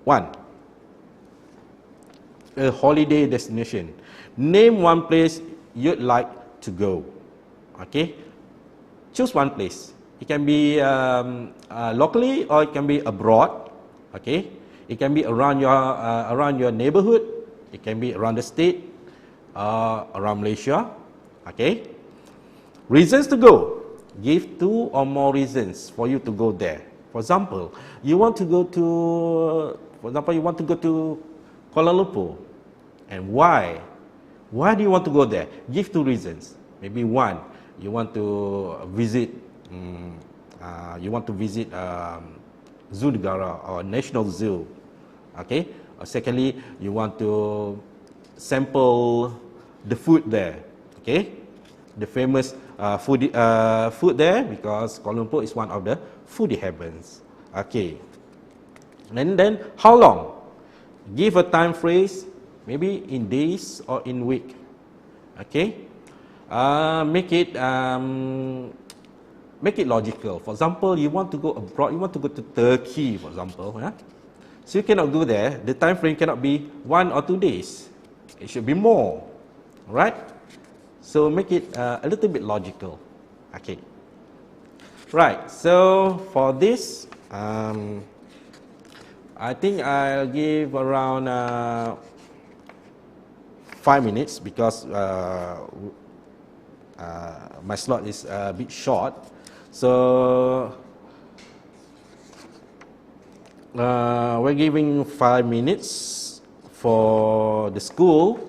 1. A holiday destination. Name one place you'd like to go. Okay, choose one place. It can be locally or it can be abroad. Okay, it can be around your neighborhood. It can be around the state, around Malaysia. Okay, reasons to go. Give 2 or more reasons for you to go there. For example, you want to go to Kuala Lumpur, and why? Why do you want to go there? Give 2 reasons. Maybe 1, you want to visit. Zoo Negara or National Zoo. Okay. Secondly, you want to sample the food there. Okay, the famous food there, because Kuala Lumpur is one of the foodie heavens. Okay, and then how long? Give a time phrase, maybe in days or in week. Okay, make it logical. For example, you want to go abroad, you want to go to Turkey, for example. Yeah? So you cannot go there. The time frame cannot be 1 or 2 days. It should be more. Right? So make it a little bit logical. Okay. Right. So for this, I think I'll give around 5 minutes because my slot is a bit short. So we're giving 5 minutes for the school,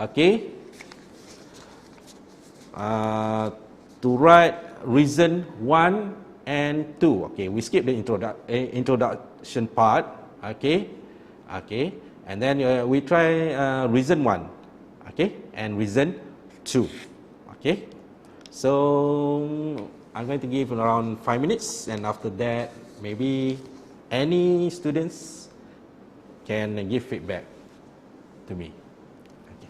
okay, to write reason 1 and 2. Okay, we skip the introduction part. Okay, and then we try reason 1, okay, and reason 2. Okay, so I'm going to give around 5 minutes, and after that, maybe any students can give feedback to me. Okay.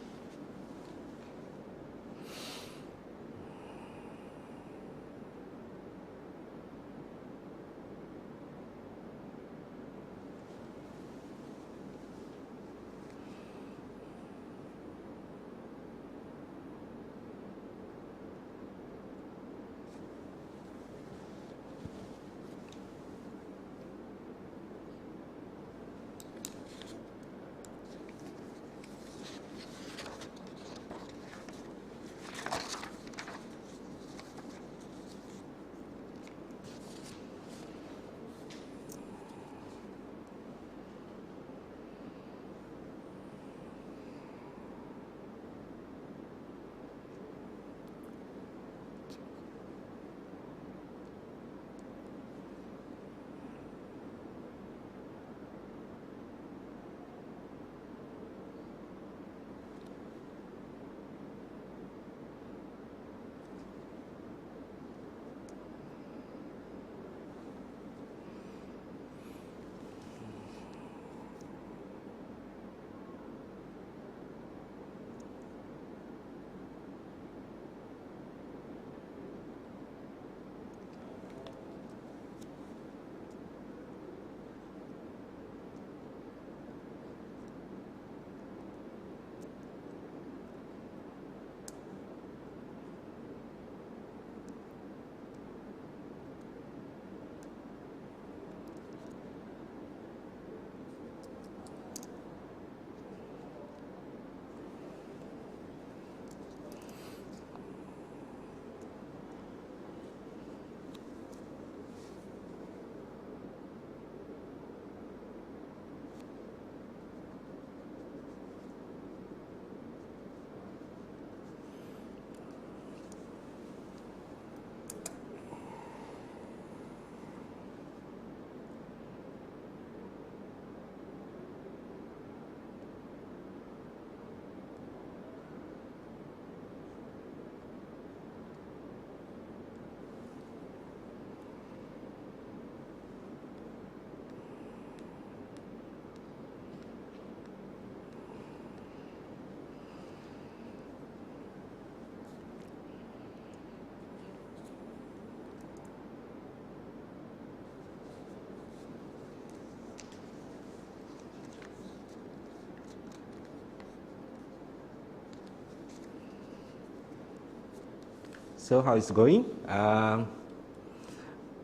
So how it's going?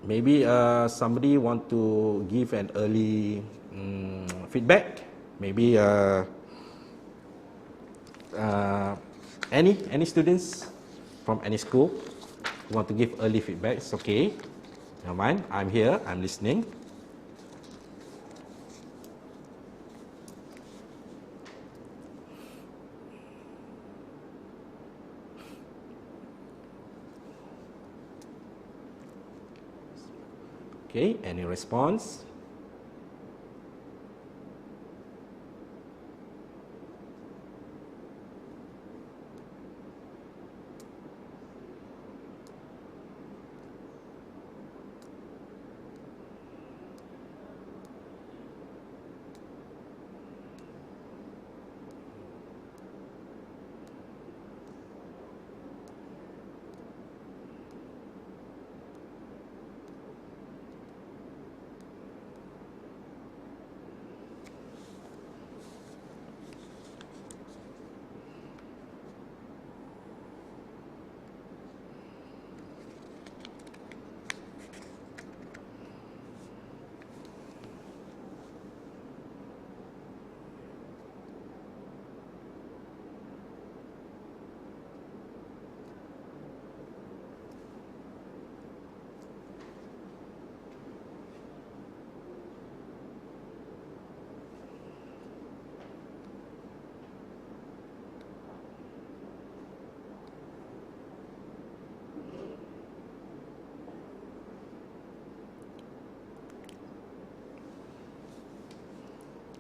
Maybe somebody want to give an early feedback. Maybe any students from any school who want to give early feedback. It's okay. Never mind. I'm here. I'm listening. Okay, any response?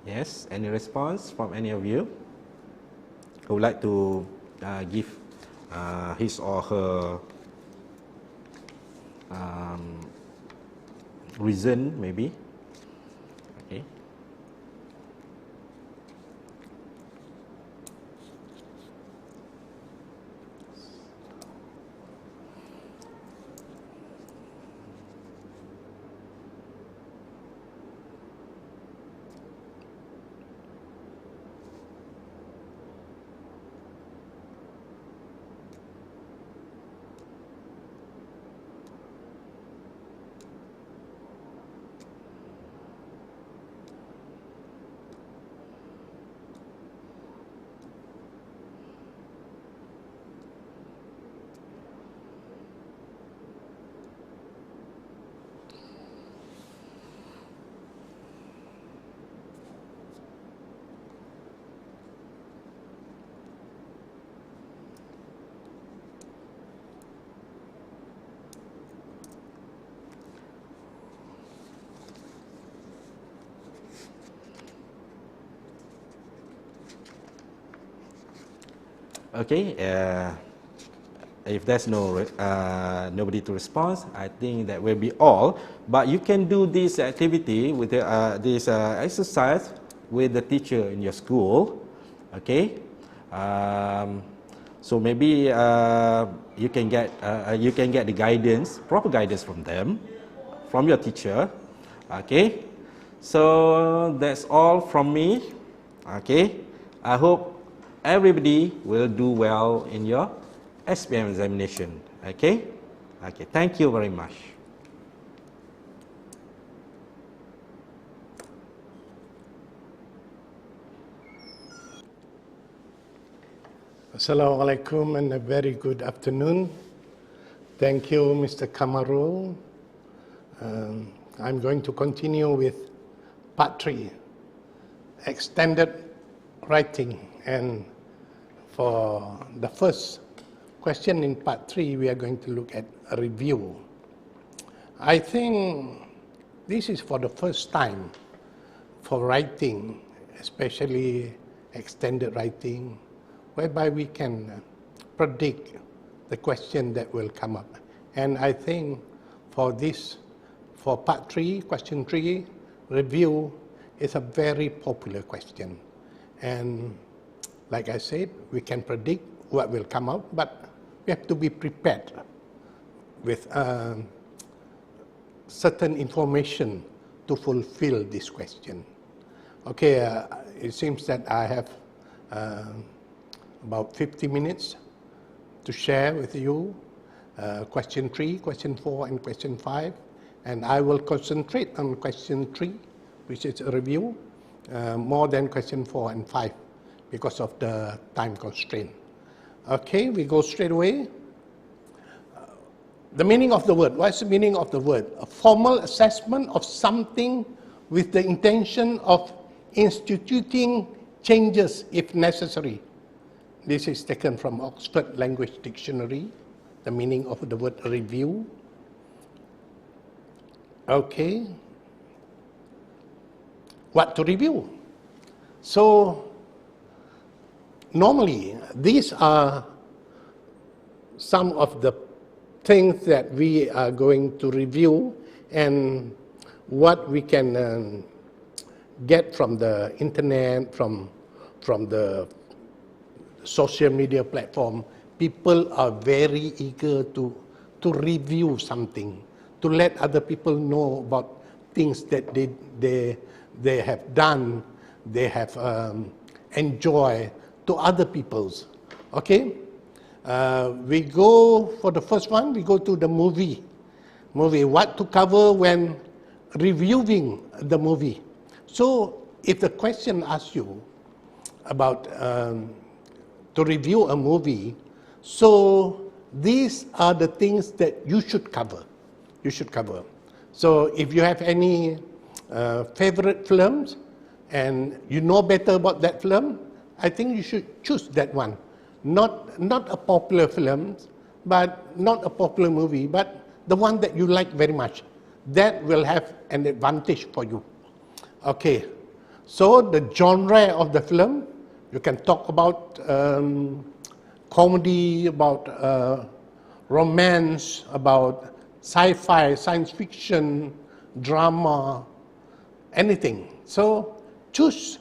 Yes, any response from any of you who would like to give his or her reason, maybe? Okay. Okay, if there's nobody to respond, I think that will be all. But you can do this activity with this exercise with the teacher in your school. Okay, so maybe you can get the guidance, proper guidance from them, from your teacher. Okay, so that's all from me. Okay, I hope everybody will do well in your SPM examination. Okay? Okay, thank you very much. Assalamualaikum and a very good afternoon. Thank you, Mr. KAMARUL. I'm going to continue with part 3, extended writing. And for the first question in part 3, we are going to look at a review. I think this is for the first time for writing, especially extended writing, whereby we can predict the question that will come up. And I think for this, for part 3, question 3, review is a very popular question. And like I said, we can predict what will come out, but we have to be prepared with certain information to fulfill this question. Okay, it seems that I have about 50 minutes to share with you question 3, question 4, and question 5. And I will concentrate on question 3, which is a review, more than question 4 and 5 because of the time constraint. Okay, we go straight away. The meaning of the word. What is the meaning of the word? A formal assessment of something with the intention of instituting changes if necessary. This is taken from Oxford Language Dictionary, the meaning of the word review. Okay. What to review? So, normally, these are some of the things that we are going to review and what we can get from the internet, from the social media platform. People are very eager to review something, to let other people know about things that they have done, they have enjoyed to other people's. Okay? We go for the first one, we go to the movie. What to cover when reviewing the movie. So, if the question asks you about to review a movie, so these are the things that you should cover. You should cover. So, if you have any favorite films and you know better about that film, I think you should choose that one. Not a popular film, but not a popular movie, but the one that you like very much. That will have an advantage for you. Okay, so the genre of the film, you can talk about comedy, about romance, about sci-fi, science fiction, drama, anything. So choose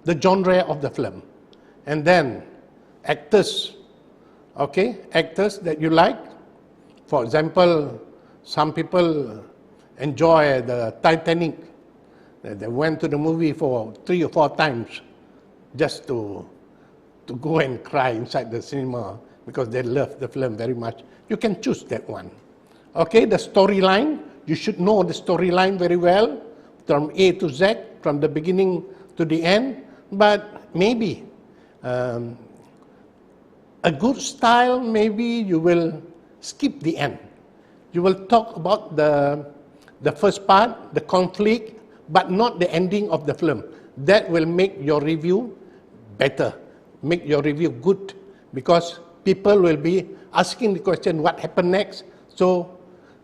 the genre of the film. And then actors, okay, actors that you like. For example, some people enjoy the Titanic. They went to the movie for 3 or 4 times just to go and cry inside the cinema because they love the film very much. You can choose that one. Okay, the storyline, you should know the storyline very well from A to Z, from the beginning to the end, but maybe a good style, maybe you will skip the end. You will talk about the first part, the conflict, but not the ending of the film. That will make your review better, make your review good, because people will be asking the question, what happened next? So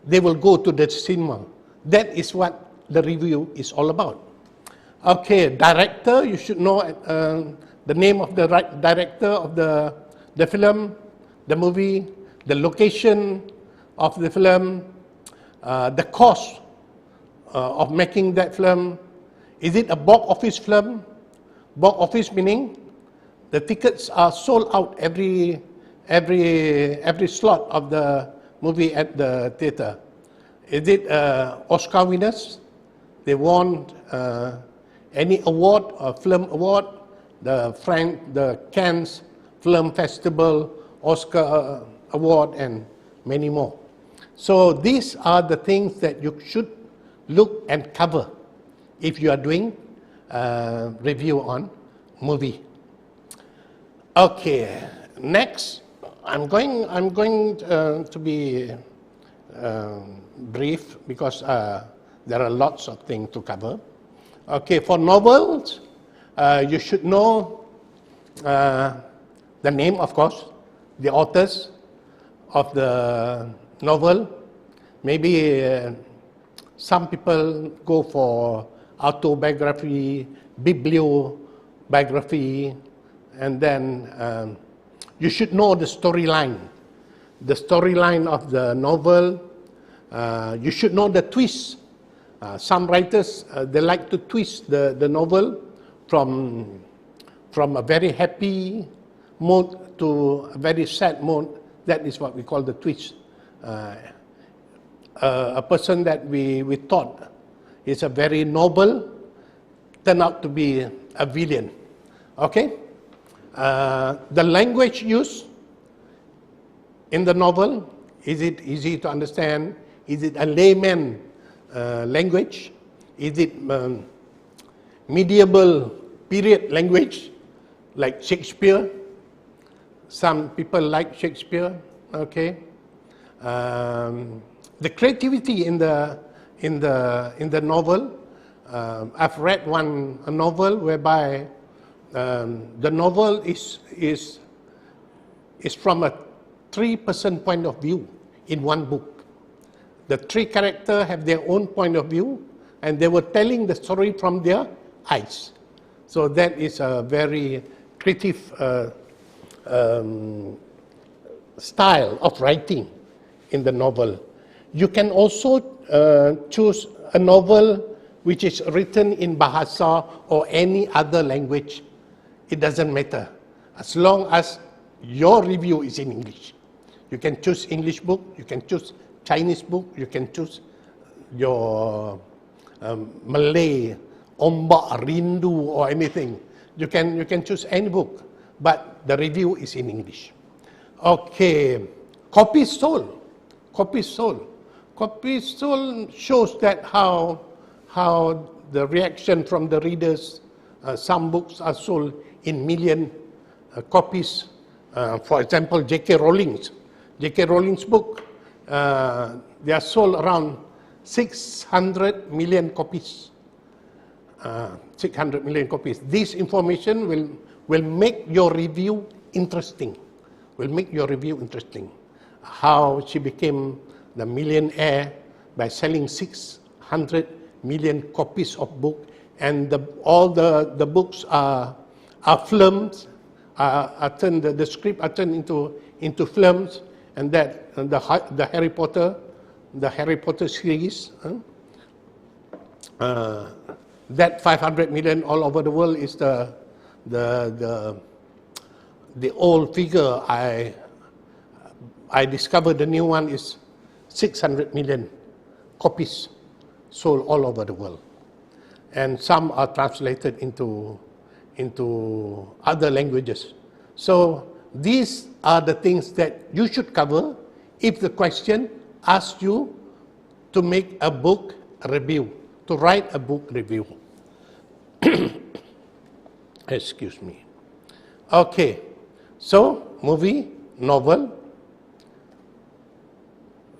they will go to the cinema. That is what the review is all about. Okay, director, you should know the name of the director of the film, the movie, the location of the film, the cost of making that film. Is it a box office film? Box office meaning the tickets are sold out every slot of the movie at the theater. Is it Oscar winners? They won any award, film award, the Cannes Film Festival, Oscar award, and many more. So these are the things that you should look and cover if you are doing review on movie. Okay, next, I'm going to be brief because there are lots of things to cover. Okay, for novels, you should know the name, of course, the authors of the novel. Maybe some people go for autobiography, bibliography, and then you should know the storyline of the novel. You should know the twist. Some writers, they like to twist the novel from a very happy mode to a very sad mode. That is what we call the twist. A person that we thought is a very noble turned out to be a villain. Okay? The language used in the novel Is it easy to understand? Is it a layman language? Is it medieval period language like Shakespeare? Some people like Shakespeare. Okay. The creativity in the novel. I've read a novel whereby the novel is from a three-person point of view in one book. The three characters have their own point of view, and they were telling the story from their eyes. So that is a very creative style of writing in the novel. You can also choose a novel which is written in Bahasa or any other language. It doesn't matter, as long as your review is in English. You can choose English book, you can choose Chinese book, you can choose your Malay, Ombak Rindu or anything. You can choose any book, but the review is in English. Okay, copies sold. Copies sold. Copies sold shows that how the reaction from the readers. Some books are sold in million copies. For example, J.K. Rowling's book, they are sold around 600 million copies. 600 million copies. This information will make your review interesting. Will make your review interesting. How she became the millionaire by selling 600 million copies of book, and all the books are films. The script are turned into films, and that the Harry Potter series. That 500 million all over the world is the old figure. I discovered the new one is 600 million copies sold all over the world, and some are translated into other languages. So these are the things that you should cover if the question asks you to make a book review, to write a book review. Excuse me. Okay, so movie, novel.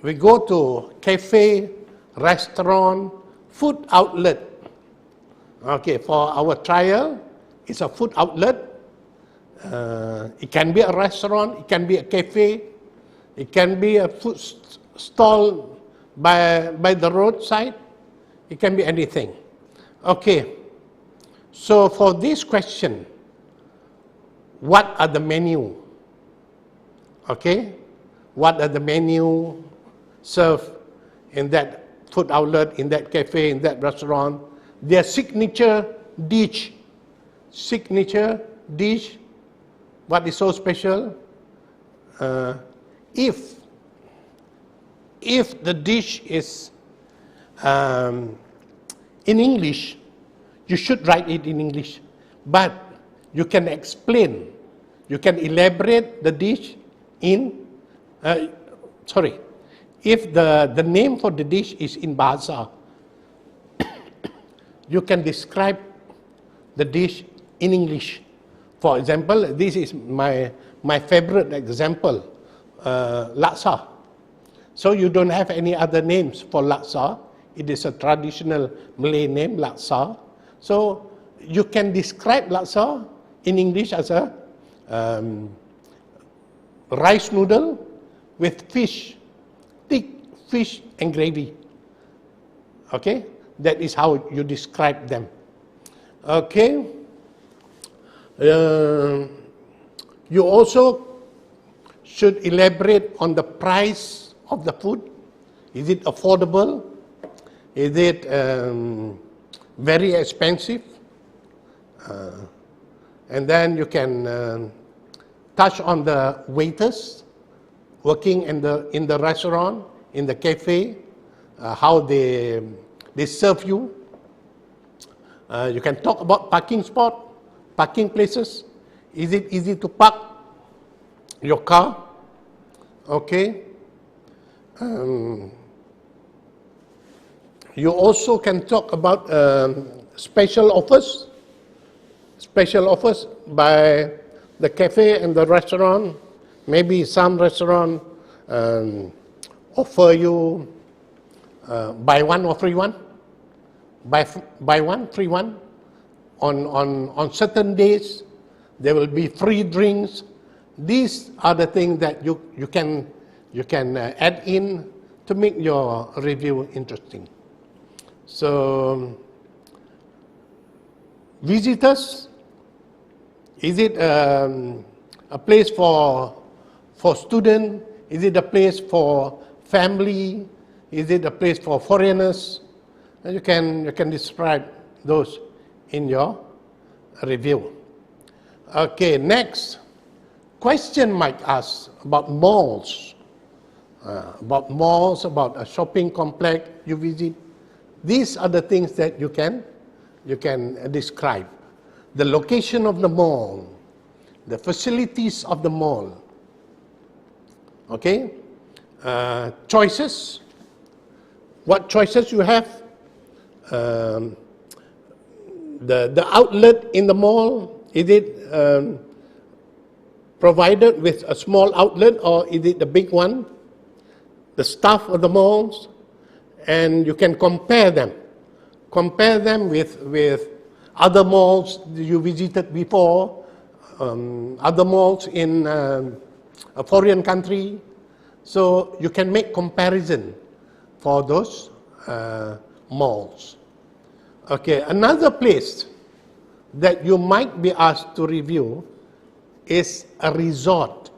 We go to cafe, restaurant, food outlet. Okay, for our trial, it's a food outlet. It can be a restaurant, it can be a cafe, it can be a food stall by the roadside, it can be anything. Okay, so for this question, what are the menu? Okay, what are the menu served in that food outlet, in that cafe, in that restaurant? Their signature dish. Signature dish. What is so special? If the dish is in English, you should write it in English. But you can explain, you can elaborate the dish in, if the name for the dish is in Bahasa, you can describe the dish in English. For example, this is my favorite example, laksa. So you don't have any other names for laksa. It is a traditional Malay name, laksa. So you can describe laksa in English as a rice noodle with fish, thick fish and gravy. Okay, that is how you describe them. Okay. You also should elaborate on the price of the food. Is it affordable? Is it very expensive? And then you can touch on the waiters working in the restaurant, in the cafe, how they serve you. You can talk about parking spot, parking places. Is it easy to park your car? Okay. You also can talk about special offers by the cafe and the restaurant. Maybe some restaurant offer you buy one or free one, buy one free one. On certain days there will be free drinks. These are the things that you can add in to make your review interesting. So visitors, is it a place for students? Is it a place for family? Is it a place for foreigners? And you can describe those in your review. Okay, next question might ask about malls, about a shopping complex you visit. These are the things that you can describe. The location of the mall, the facilities of the mall. Okay, choices. What choices you have? The outlet in the mall, is it provided with a small outlet or is it the big one? The staff of the malls, and you can compare them with other malls you visited before, other malls in a foreign country. So you can make comparison for those malls. Okay, another place that you might be asked to review is a resort.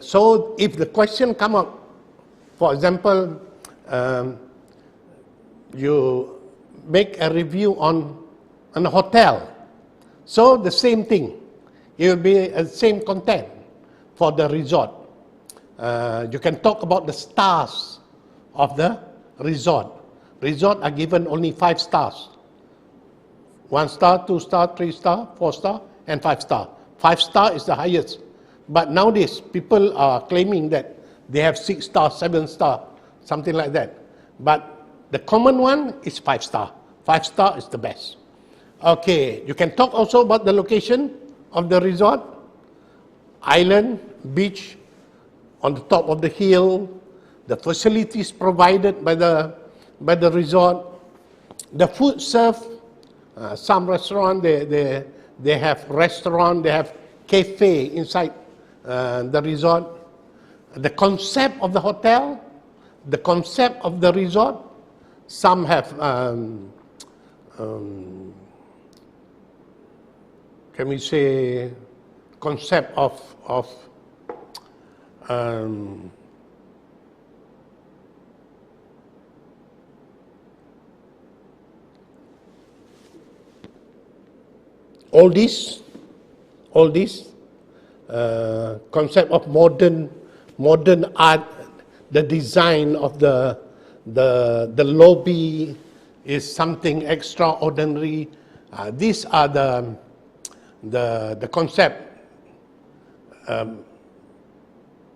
So if the question come up, for example, you make a review on a hotel. So the same thing, it will be the same content for the resort. You can talk about the stars of the resort. Resort are given only 5 stars. 1 star, 2 star, 3 star, 4 star, and 5 star. 5 star is the highest. But nowadays, people are claiming that they have 6 star, 7 star, something like that. But the common one is 5 star. 5 star is the best. Okay, you can talk also about the location of the resort. Island, beach, on the top of the hill, the facilities provided by the resort, the food served. Some restaurant they have restaurant, they have cafe inside the resort. The concept of the hotel, the concept of the resort. Some have can we say concept of all this concept of modern art, the design of the lobby is something extraordinary. These are the concept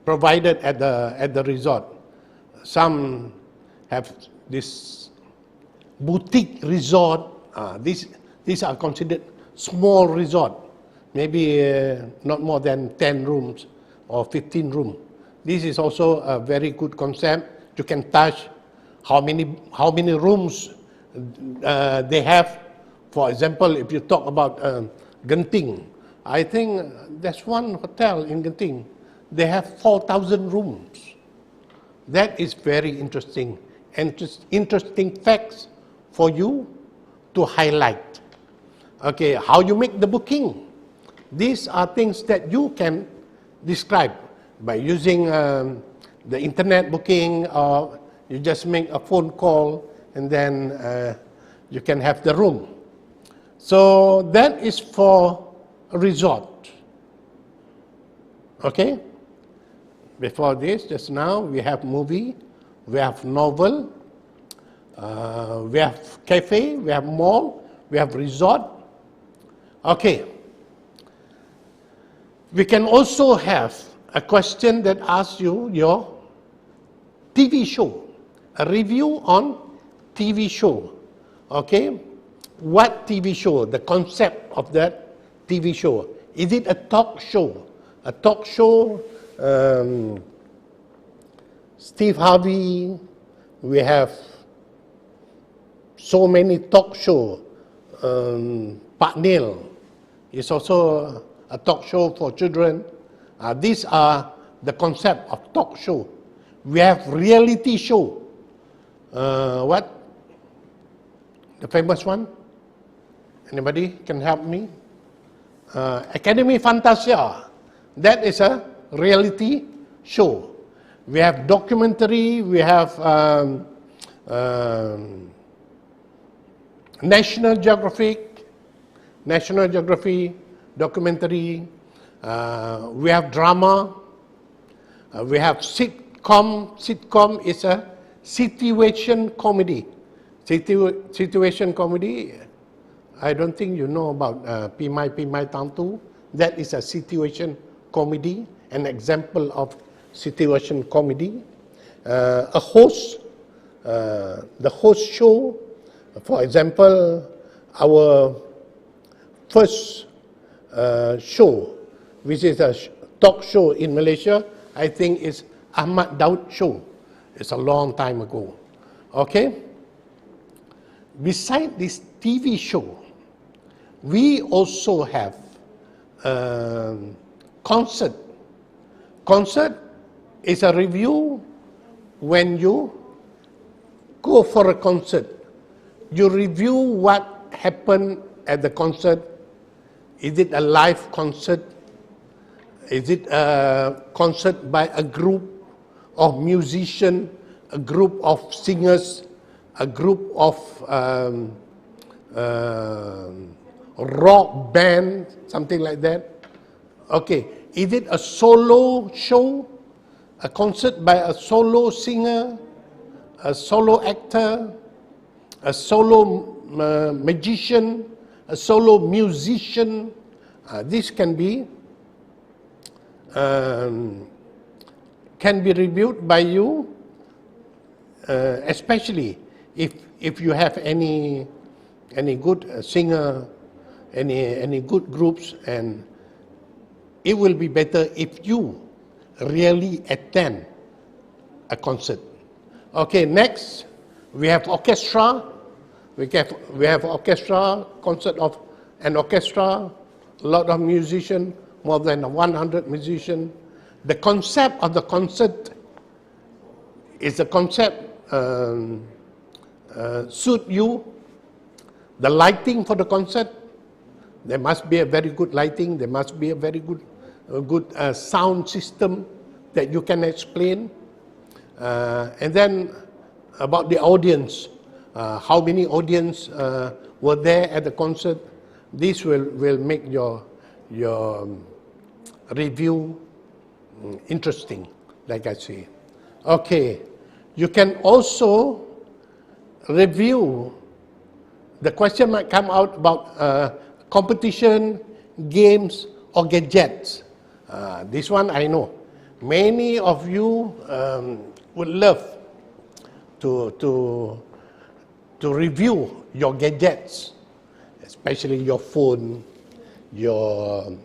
provided at the resort. Some have this boutique resort. These are considered small resort, maybe not more than 10 rooms or 15 rooms. This is also a very good concept. You can touch how many rooms they have. For example, if you talk about Genting, I think there's one hotel in Genting. They have 4,000 rooms. That is very interesting. Interesting facts for you to highlight. Okay, how you make the booking. These are things that you can describe by using the internet booking, or you just make a phone call and then you can have the room. So that is for a resort. Okay? Before this, just now, we have movie, we have novel, we have cafe, we have mall, we have resort. Okay. We can also have a question that asks you your TV show, a review on TV show. Okay, what TV show? The concept of that TV show. Is it a talk show? A talk show? Steve Harvey. We have so many talk show. Pak Neil is also a talk show for children. These are the concept of talk show. We have reality show. What? The famous one? Anybody can help me? Academy Fantasia. That is a reality show. We have documentary. We have National Geography documentary. We have drama. We have sitcom. Sitcom is a situation comedy. Situation comedy. I don't think you know about Pimai Tantu. That is a situation comedy, an example of situation comedy. A host, the host show. For example, our first show, which is a talk show in Malaysia, I think is Ahmad Daud show. It's a long time ago. Okay? Beside this TV show, we also have concert. Concert is a review when you go for a concert. You review what happened at the concert. Is it a live concert? Is it a concert by a group of musicians, a group of singers, a group of rock band, something like that? Okay, is it a solo show? A concert by a solo singer, a solo actor, a solo magician, a solo musician? This can be reviewed by you, especially if you have any good singer, any good groups, and it will be better if you really attend a concert. Okay, next we have orchestra. We have orchestra, concert of an orchestra, a lot of musicians, more than 100 musicians. The concept of the concert is the concept suit you. The lighting for the concert, there must be a very good lighting. There must be a very good sound system that you can explain. And then about the audience, how many audience were there at the concert. This will make your review interesting, like I say. Okay, you can also review. The question might come out about competition, games, or gadgets. This one I know. Many of you would love to review your gadgets, especially your phone, your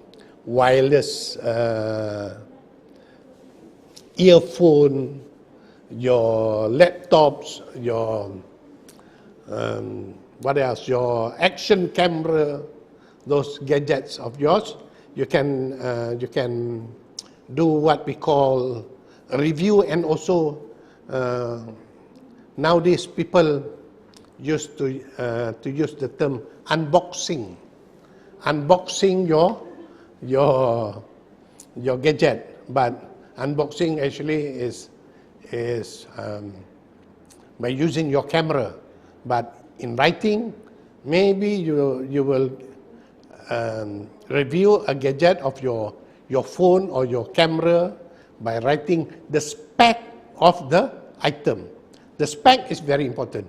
wireless earphone, your laptops, your what else? Your action camera, those gadgets of yours. You can do what we call a review, and also nowadays people used to use the term unboxing. Unboxing your gadget, but unboxing actually is by using your camera. But in writing, maybe you will review a gadget of your phone or your camera by writing the spec of the item. The spec is very important.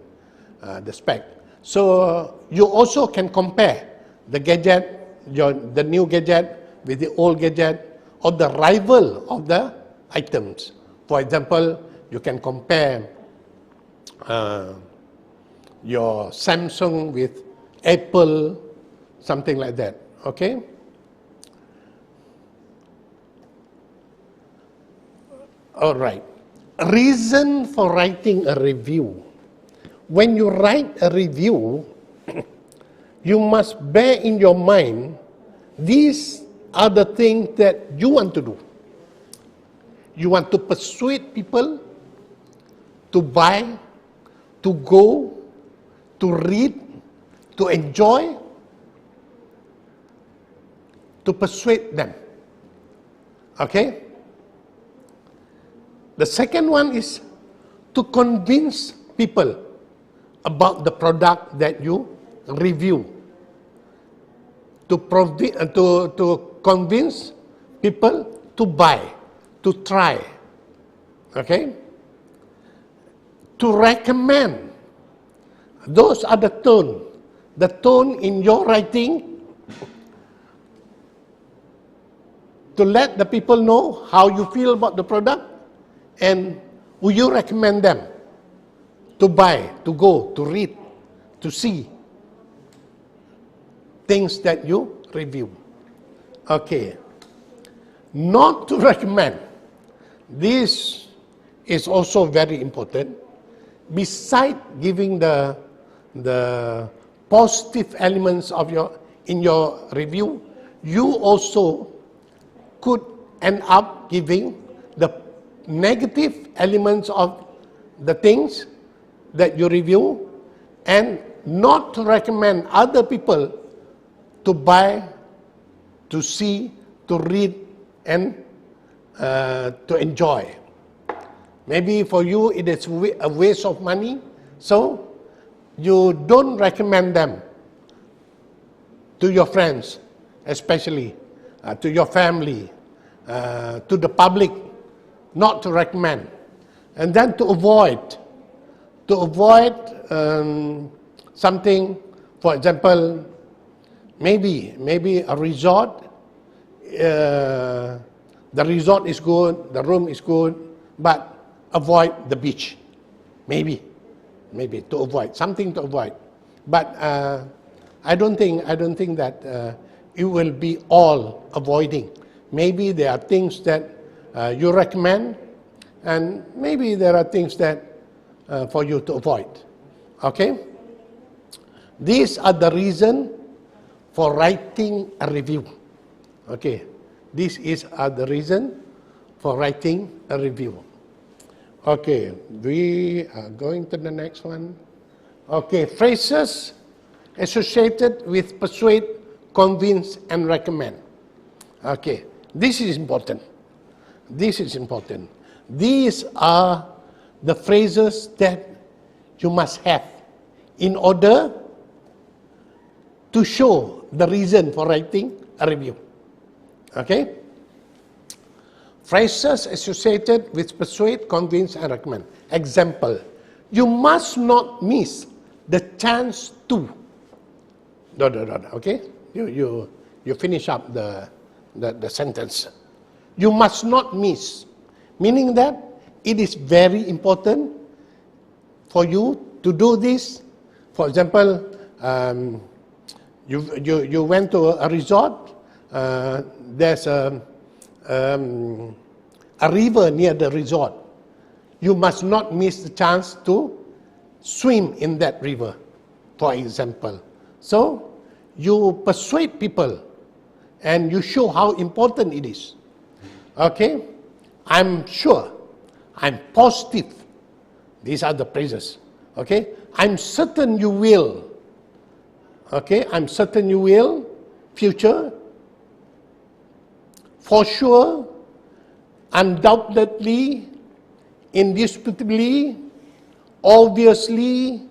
The spec. So you also can compare the gadget, the new gadget with the old gadget, or the rival of the items. For example, you can compare your Samsung with Apple, something like that, okay? All right. Reason for writing a review. When you write a review, you must bear in your mind, these are the things that you want to do. You want to persuade people to buy, to go, to read, to enjoy, to persuade them. Okay? The second one is to convince people about the product that you review. To convince people to buy, to try. Okay? To recommend. Those are the tone. The tone in your writing to let the people know how you feel about the product, and will you recommend them to buy, to go, to read, to see things that you review. Okay. Not to recommend. This is also very important. Besides giving the positive elements of in your review, you also could end up giving the negative elements of the things that you review, and not to recommend other people to buy, to see, to read, and to enjoy. Maybe for you it is a waste of money, so you don't recommend them to your friends, especially to your family, to the public, not to recommend. And then to avoid something, for example, maybe a resort, the resort is good, the room is good, but avoid the beach. Maybe to avoid, something to avoid. But I don't think that it will be all avoiding. Maybe there are things that you recommend, and maybe there are things that for you to avoid. Okay? These are the reason for writing a review. Okay? These are the reason for writing a review. Okay, we are going to the next one. Okay, phrases associated with persuade, convince, and recommend. Okay, this is important. This is important. These are the phrases that you must have in order to show the reason for writing a review. Okay? Phrases associated with persuade, convince, and recommend. Example, you must not miss the chance to. Okay? You finish up the sentence. You must not miss. Meaning that it is very important for you to do this. For example, you went to a resort, there's a river near the resort. You must not miss the chance to swim in that river, for example. So, you persuade people and you show how important it is. Okay? I'm sure, I'm positive. These are the phrases. Okay? I'm certain you will. Okay? I'm certain you will. Future. For sure. Undoubtedly. Indisputably. Obviously.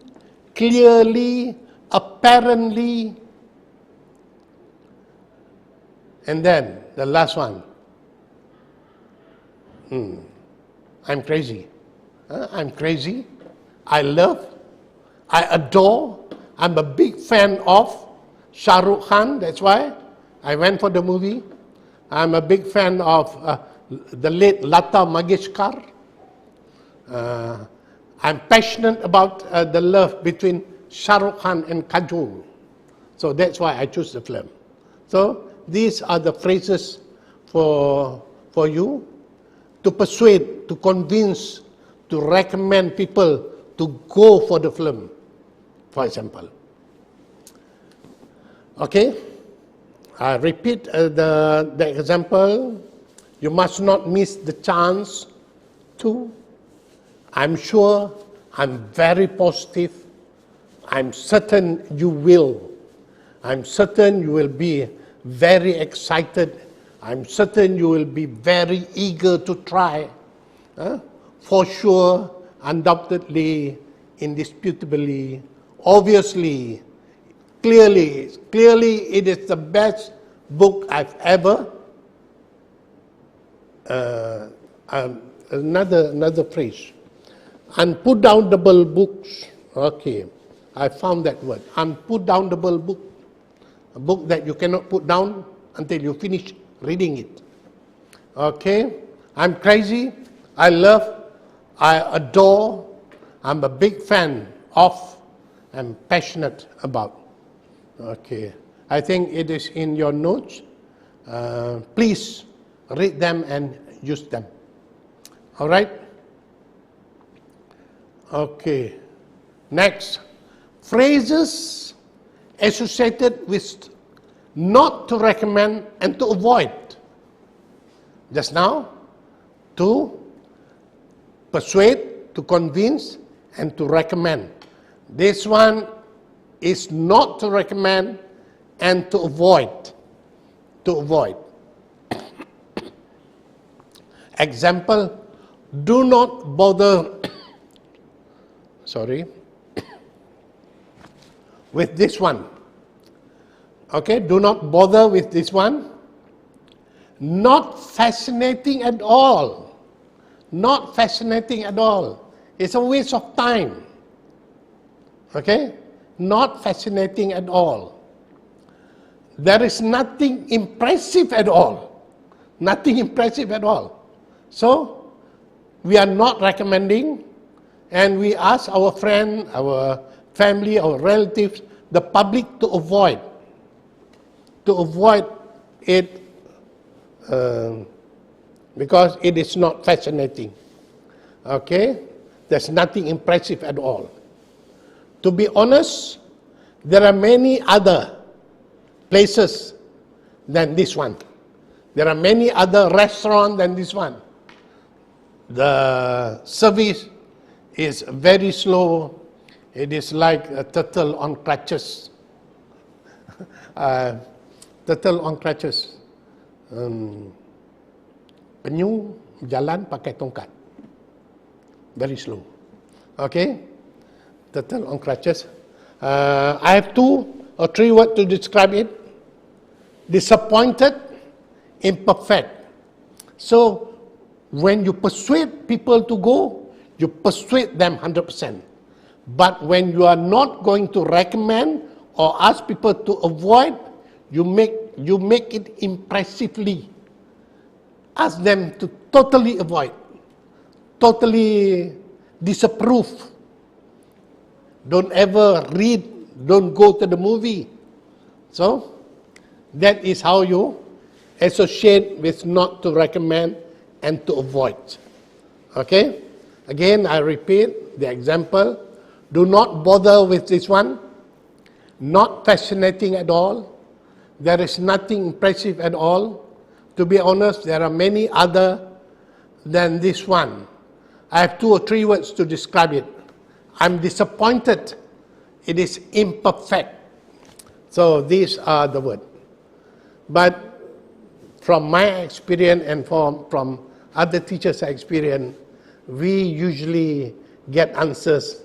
Clearly. Apparently. And then the last one. I'm crazy. I'm crazy. I love. I adore. I'm a big fan of Shah Rukh Khan. That's why I went for the movie. I'm a big fan of the late Lata Mangeshkar. I'm passionate about the love between Shah Rukh Khan and Kajol. So that's why I choose the film. So these are the phrases for you to persuade, to convince, to recommend people to go for the film, for example. Okay, I repeat the example. You must not miss the chance to. I'm sure, I'm very positive, I'm certain you will. I'm certain you will be very excited. I'm certain you will be very eager to try. For sure, undoubtedly, indisputably, obviously, clearly, it is the best book I've ever. Another phrase. Unputdownable books. Okay, I found that word. Unputdownable book. A book that you cannot put down until you finish reading it. Okay, I'm crazy. I love. I adore. I'm a big fan of. I'm passionate about. Okay, I think it is in your notes. Please read them and use them. All right. Okay. Next, phrases associated with not to recommend and to avoid. Just now, to persuade, to convince, and to recommend. This one is not to recommend and to avoid. To avoid. Example, do not bother, with this one. Okay, do not bother with this one. Not fascinating at all. Not fascinating at all. It's a waste of time. Okay, not fascinating at all. There is nothing impressive at all. Nothing impressive at all. So, we are not recommending, and we ask our friend, our family, our relatives, the public to avoid it because it is not fascinating. Okay, there's nothing impressive at all. To be honest, there are many other places than this one. There are many other restaurants than this one. The service is very slow. It is like a turtle on crutches. Turtle on crutches. Penyu jalan pakai tongkat. Very slow. Okay? Turtle on crutches. I have 2 or 3 words to describe it. Disappointed, imperfect. So, when you persuade people to go, you persuade them 100%. But when you are not going to recommend or ask people to avoid, you make it impressively. Ask them to totally avoid, totally disapprove. Don't ever read, don't go to the movie. So, that is how you associate with not to recommend and to avoid. Okay? Again, I repeat the example. Do not bother with this one. Not fascinating at all. There is nothing impressive at all. To be honest, there are many other than this one. I have 2 or 3 words to describe it. I'm disappointed. It is imperfect. So these are the words. But from my experience and from other teachers' experience, we usually get answers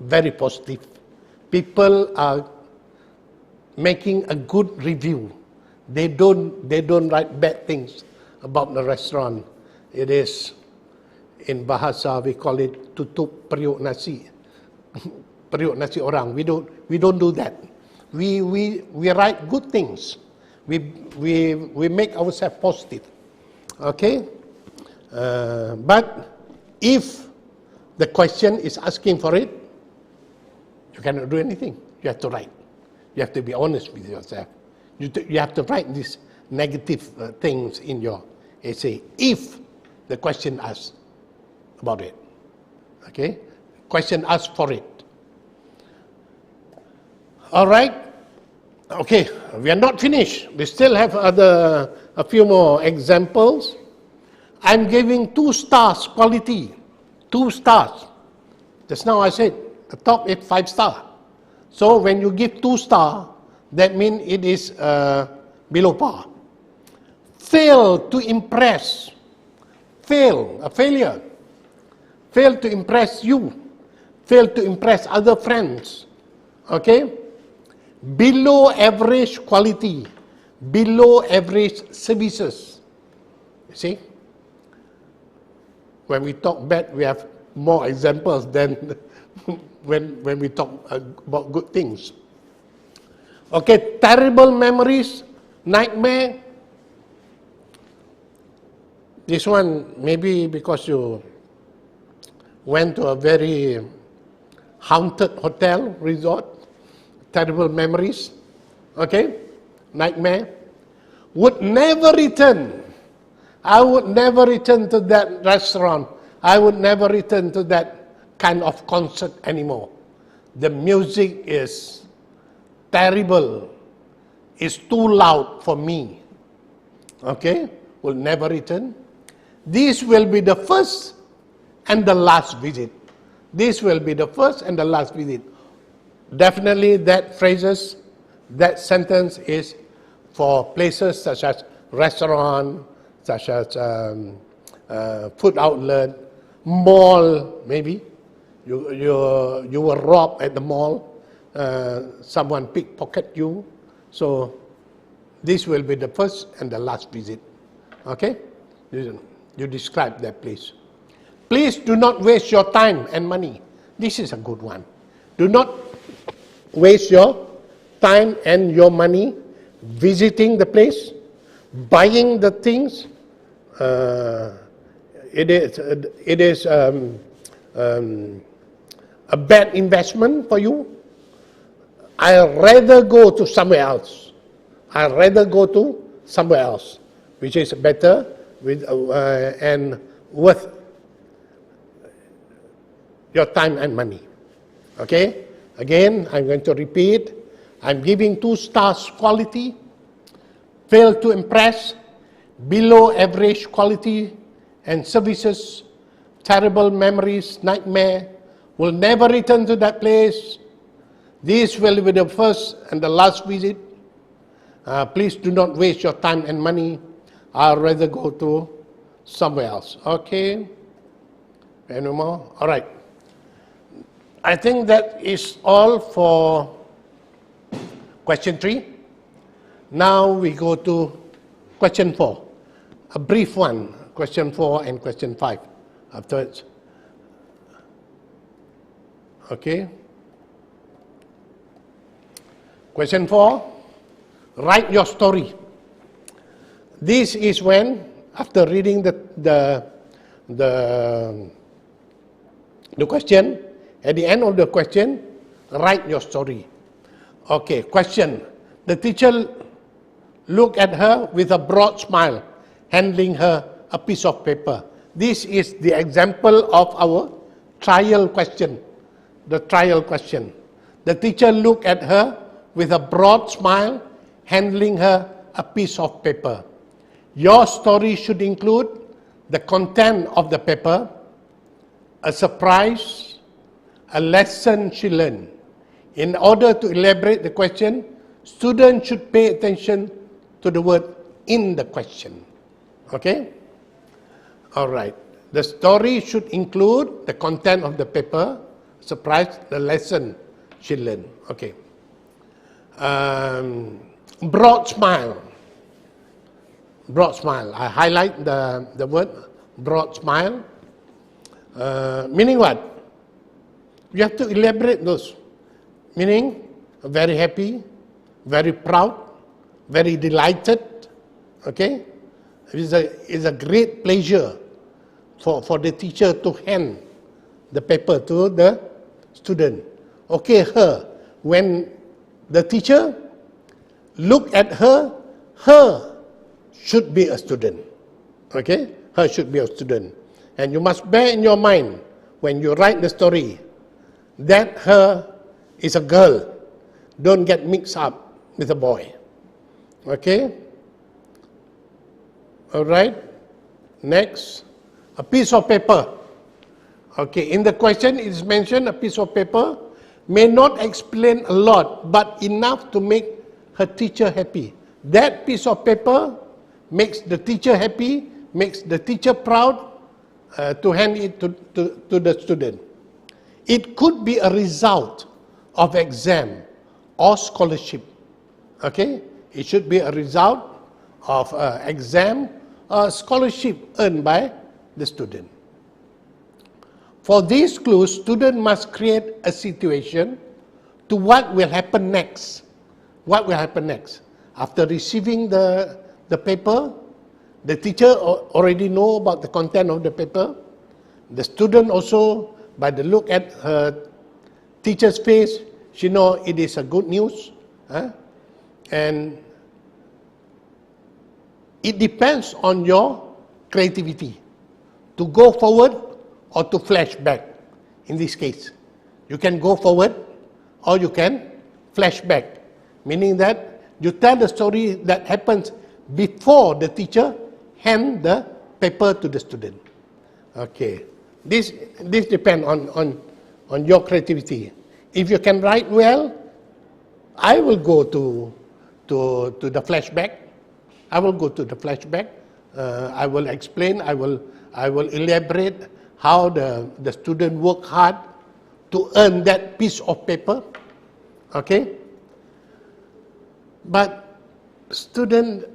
very positive. People are making a good review. They don't write bad things about the restaurant. It is, in Bahasa we call it tutup periuk nasi. Periuk nasi orang. We don't do that. We write good things. We make ourselves positive. Okay? But if the question is asking for it, you cannot do anything. You have to write. You have to be honest with yourself. You have to write these negative things in your essay if the question asks about it. Okay? Question asks for it. All right? Okay, we are not finished. We still have a few more examples. I'm giving 2 stars quality. 2 stars. Just now I said the top is 5 star. So when you give 2 star, that means it is below par. Fail to impress. Fail, a failure. Fail to impress you. Fail to impress other friends. Okay? Below average quality. Below average services. You see? When we talk bad, we have more examples than when we talk about good things. Okay, terrible memories, nightmare. This one, maybe because you went to a very haunted hotel, resort, terrible memories. Okay, nightmare. Would never return. I would never return to that restaurant. I would never return to that kind of concert anymore. The music is terrible. It's too loud for me. Okay? Will never return. This will be the first and the last visit. This will be the first and the last visit. Definitely that phrases, that sentence is for places such as restaurant, such as food outlet, mall, maybe. You were robbed at the mall, someone pickpocket you. So this will be the first and the last visit. Okay? You describe that place. Please do not waste your time and money. This is a good one. Do not waste your time and your money visiting the place, buying the things. It is a bad investment for you. I'd rather go to somewhere else. I'd rather go to somewhere else, which is better with and worth your time and money. Okay? Again, I'm going to repeat. I'm giving 2 stars quality. Fail to impress. Below average quality and services. Terrible memories, nightmare. Will never return to that place. This will be the first and the last visit. Please do not waste your time and money. I'd rather go to somewhere else. Okay? Any more? All right. I think that is all for question 3. Now we go to question 4. A brief one. Question 4 and question 5. Afterwards. Okay. Question 4. Write your story. This is when, after reading the question, at the end of the question, write your story. Okay, question. The teacher looked at her with a broad smile, handing her a piece of paper. This is the example of our trial question. The trial question. The teacher looked at her with a broad smile, handing her a piece of paper. Your story should include the content of the paper, a surprise, a lesson she learned. In order to elaborate the question, students should pay attention to the word in the question. Okay? All right. The story should include the content of the paper, surprise, the lesson she learned. Okay. Broad smile. Broad smile. I highlight the word broad smile. Meaning what? You have to elaborate those. Meaning very happy, very proud, very delighted. Okay, it's a great pleasure for the teacher to hand the paper to the student. Okay, her, when the teacher look at her, her should be a student. Okay, her should be a student. And you must bear in your mind when you write the story that her is a girl. Don't get mixed up with a boy. Okay? All right. Next, a piece of paper. Okay, in the question it is mentioned a piece of paper may not explain a lot, but enough to make her teacher happy. That piece of paper makes the teacher happy, makes the teacher proud to hand it to the student. It could be a result of exam or scholarship. Okay, it should be a result of exam or scholarship earned by the student. For these clues, student must create a situation to what will happen next. What will happen next? After receiving the paper, the teacher already know about the content of the paper. The student also, by the look at her teacher's face, she know it is a good news. And it depends on your creativity to go forward or to flash back. In this case, you can go forward or you can flash back, meaning that you tell the story that happens before the teacher hand the paper to the student. Okay, this depends on your creativity. If you can write well, I will go to the flashback. I will go to the flashback. I will explain. I will elaborate how the student work hard to earn that piece of paper. Okay. But student,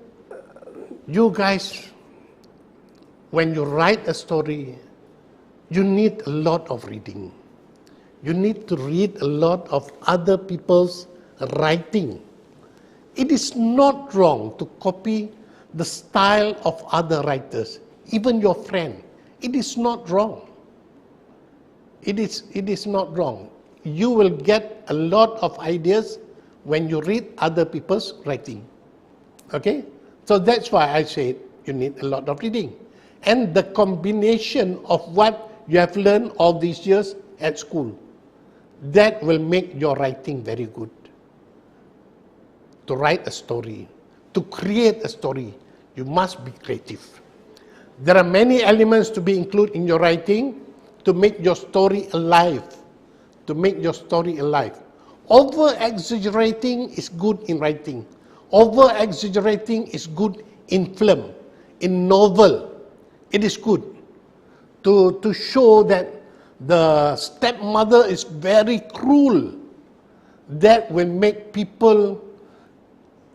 you guys, when you write a story, you need a lot of reading. You need to read a lot of other people's writing. It is not wrong to copy the style of other writers, even your friend. It is not wrong. It is not wrong. You will get a lot of ideas when you read other people's writing. Okay? So that's why I said you need a lot of reading. And the combination of what you have learned all these years at school, that will make your writing very good. To write a story, to create a story, you must be creative. There are many elements to be included in your writing to make your story alive. To make your story alive. Over-exaggerating is good in writing. Over-exaggerating is good in film, in novel. It is good to show that the stepmother is very cruel. That will make people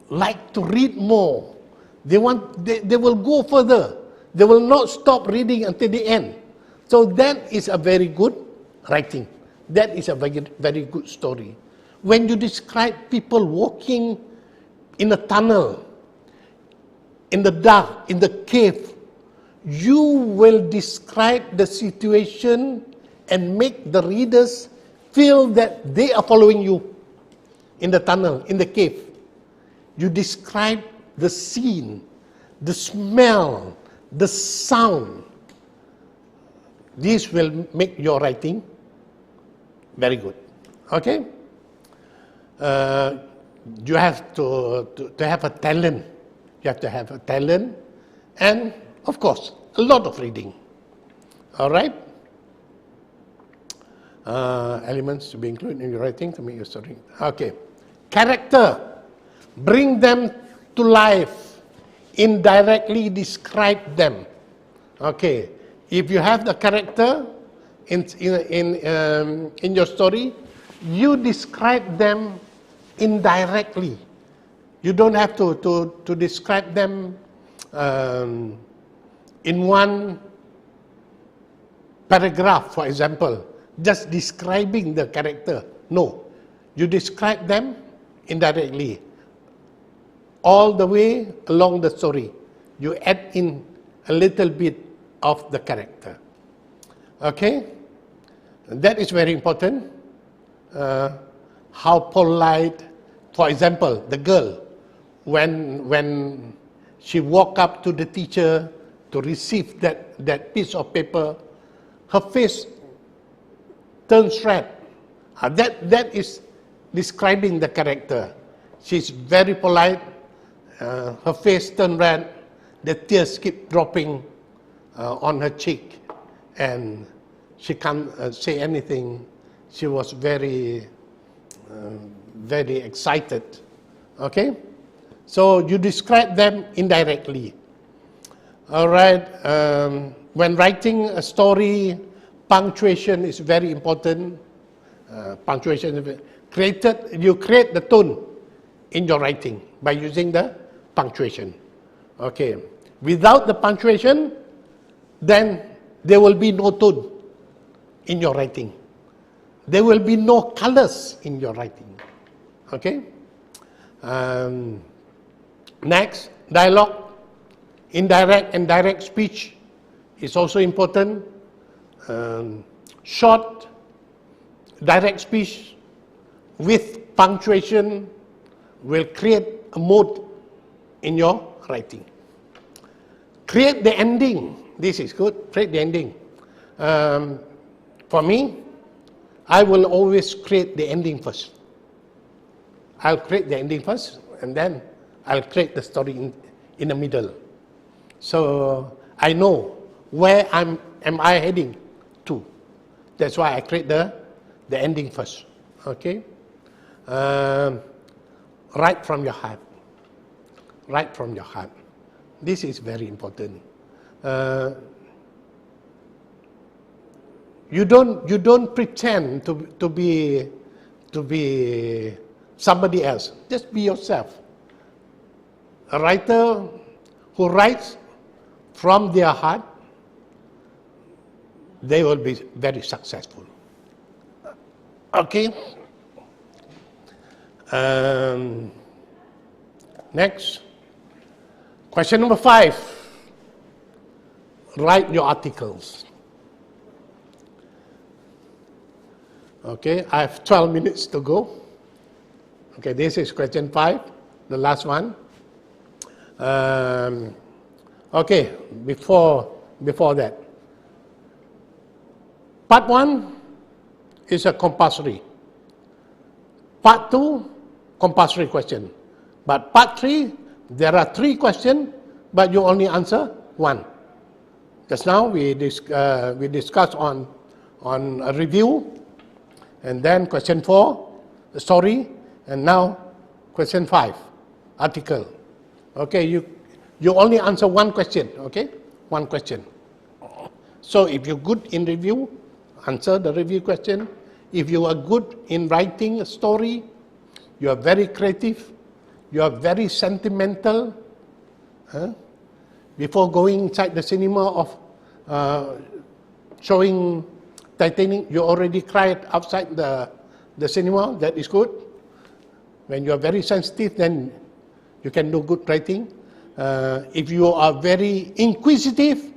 like to read more. They will go further. They will not stop reading until the end. So that is a very good writing. That is a very, very good story. When you describe people walking in a tunnel, in the dark, in the cave, you will describe the situation and make the readers feel that they are following you in the tunnel, in the cave. You describe the scene, the smell, the sound. This will make your writing very good. Okay? You have to have a talent. You have to have a talent and, of course, a lot of reading. All right? Elements to be included in your writing to make your story. Okay. Character. Bring them to life. Indirectly describe them. Okay. If you have the character in your story, you describe them indirectly. You don't have to describe them in one paragraph, for example, just describing the character. No, you describe them indirectly. all the way along the story. You add in a little bit of the character. Okay? That is very important. How polite, for example, the girl, when she walked up to the teacher to receive that piece of paper, her face turns red. That is describing the character. She's very polite, her face turned red, the tears keep dropping on her cheek, and she can't say anything. She was very excited. Okay? So you describe them indirectly. All right. When writing a story, punctuation is very important. Punctuation is you create the tone in your writing by using the punctuation. Okay. Without the punctuation, then there will be no tone in your writing. There will be no colors in your writing. Okay? Next, dialogue. Indirect and direct speech is also important. Short, direct speech with punctuation will create a mood in your writing. Create the ending. This is good. Create the ending. For me, I will always create the ending first. I'll create the ending first, and then I'll create the story in the middle. So I know where am I heading to. That's why I create the ending first. Okay? Write from your heart. Write from your heart. This is very important. You don't pretend to be somebody else. Just be yourself. A writer who writes from their heart, they will be very successful. Okay. Next. Question number 5. Write your articles. Okay, I have 12 minutes to go. Okay, this is question 5, the last one. Okay, before that. Part 1 is a compulsory. Part 2, compulsory question. But part 3, there are 3 questions, but you only answer 1. Just now we discussed on a review, and then question 4, the story, and now question 5, article. Okay, you only answer 1 question, okay? 1 question. So if you're good in review, answer the review question. If you are good in writing a story, you are very creative, you are very sentimental. Before going inside the cinema of showing Titanic, you already cried outside the cinema. That is good. When you are very sensitive, then you can do good writing. If you are very inquisitive,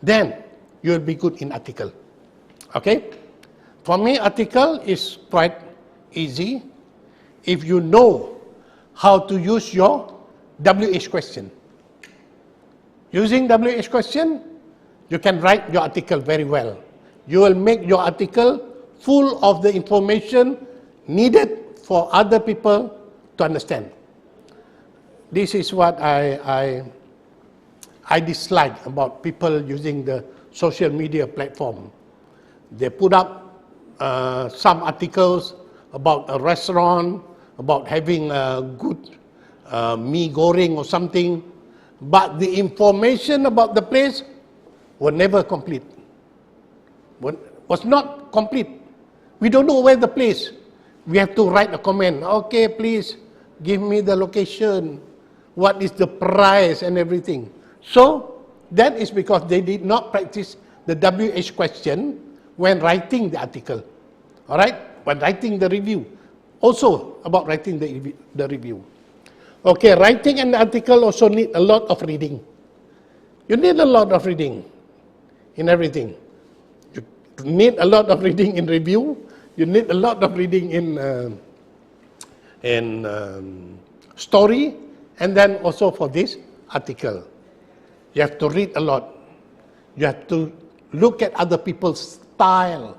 then you will be good in article. Okay? For me, article is quite easy if you know how to use your WH question. Using WH question, you can write your article very well. You will make your article full of the information needed for other people to understand. This is what I dislike about people using the social media platform. They put up some articles about a restaurant, about having a good mee goreng or something, but the information about the place was never complete. Was not complete. We don't know where the place. We have to write a comment. Okay, please give me the location. What is the price and everything. So that is because they did not practice the WH question when writing the article. All right? When writing the review. Also about writing the review. Okay, writing an article also need a lot of reading. You need a lot of reading in everything. You need a lot of reading in review. You need a lot of reading in story, and then also for this article. You have to read a lot. You have to look at other people's style,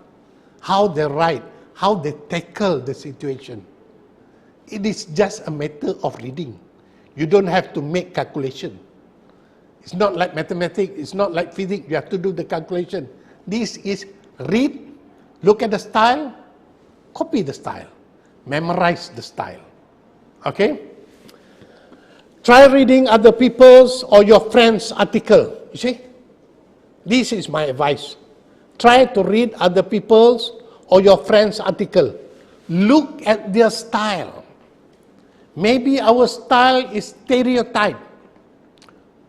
how they write, how they tackle the situation. It is just a matter of reading. You don't have to make calculation. It's not like mathematics, it's not like physics, you have to do the calculation. This is read, look at the style, copy the style, memorize the style. Okay? Try reading other people's or your friend's article. You see? This is my advice. Try to read other people's or your friend's article. Look at their style. Maybe our style is stereotype,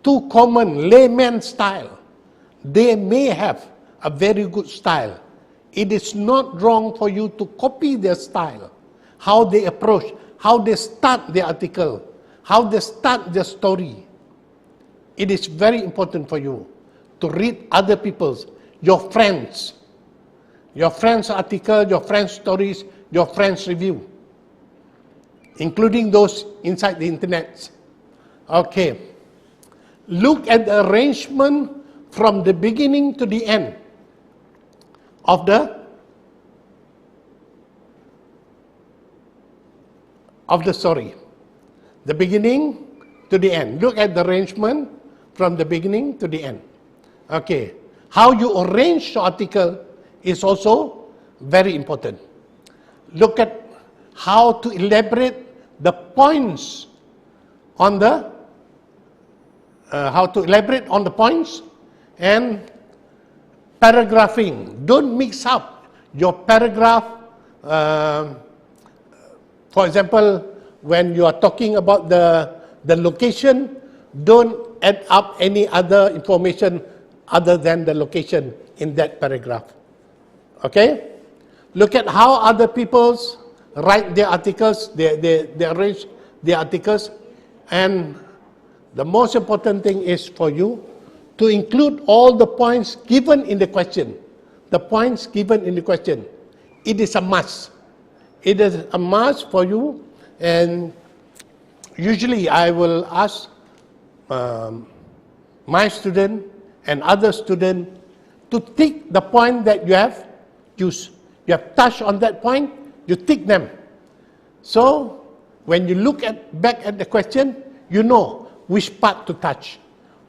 too common, layman style. They may have a very good style. It is not wrong for you to copy their style, how they approach, how they start their article, how they start their story. It is very important for you to read other people's, your friends' article, your friends' stories, your friends' review, including those inside the internet. Okay. Look at the arrangement from the beginning to the end of the story. The beginning to the end. Look at the arrangement from the beginning to the end. Okay. How you arrange your article is also very important. Look at how to elaborate the points on the points and paragraphing. Don't mix up your paragraph. For example, when you are talking about the location, don't add up any other information other than the location in that paragraph. Okay? Look at how other people write their articles, they arrange their articles, and the most important thing is for you to include all the points given in the question. The points given in the question. It is a must. It is a must for you, and usually I will ask my student and other student to tick the point that you have used. You have touched on that point, you tick them. So when you look back at the question, you know which part to touch,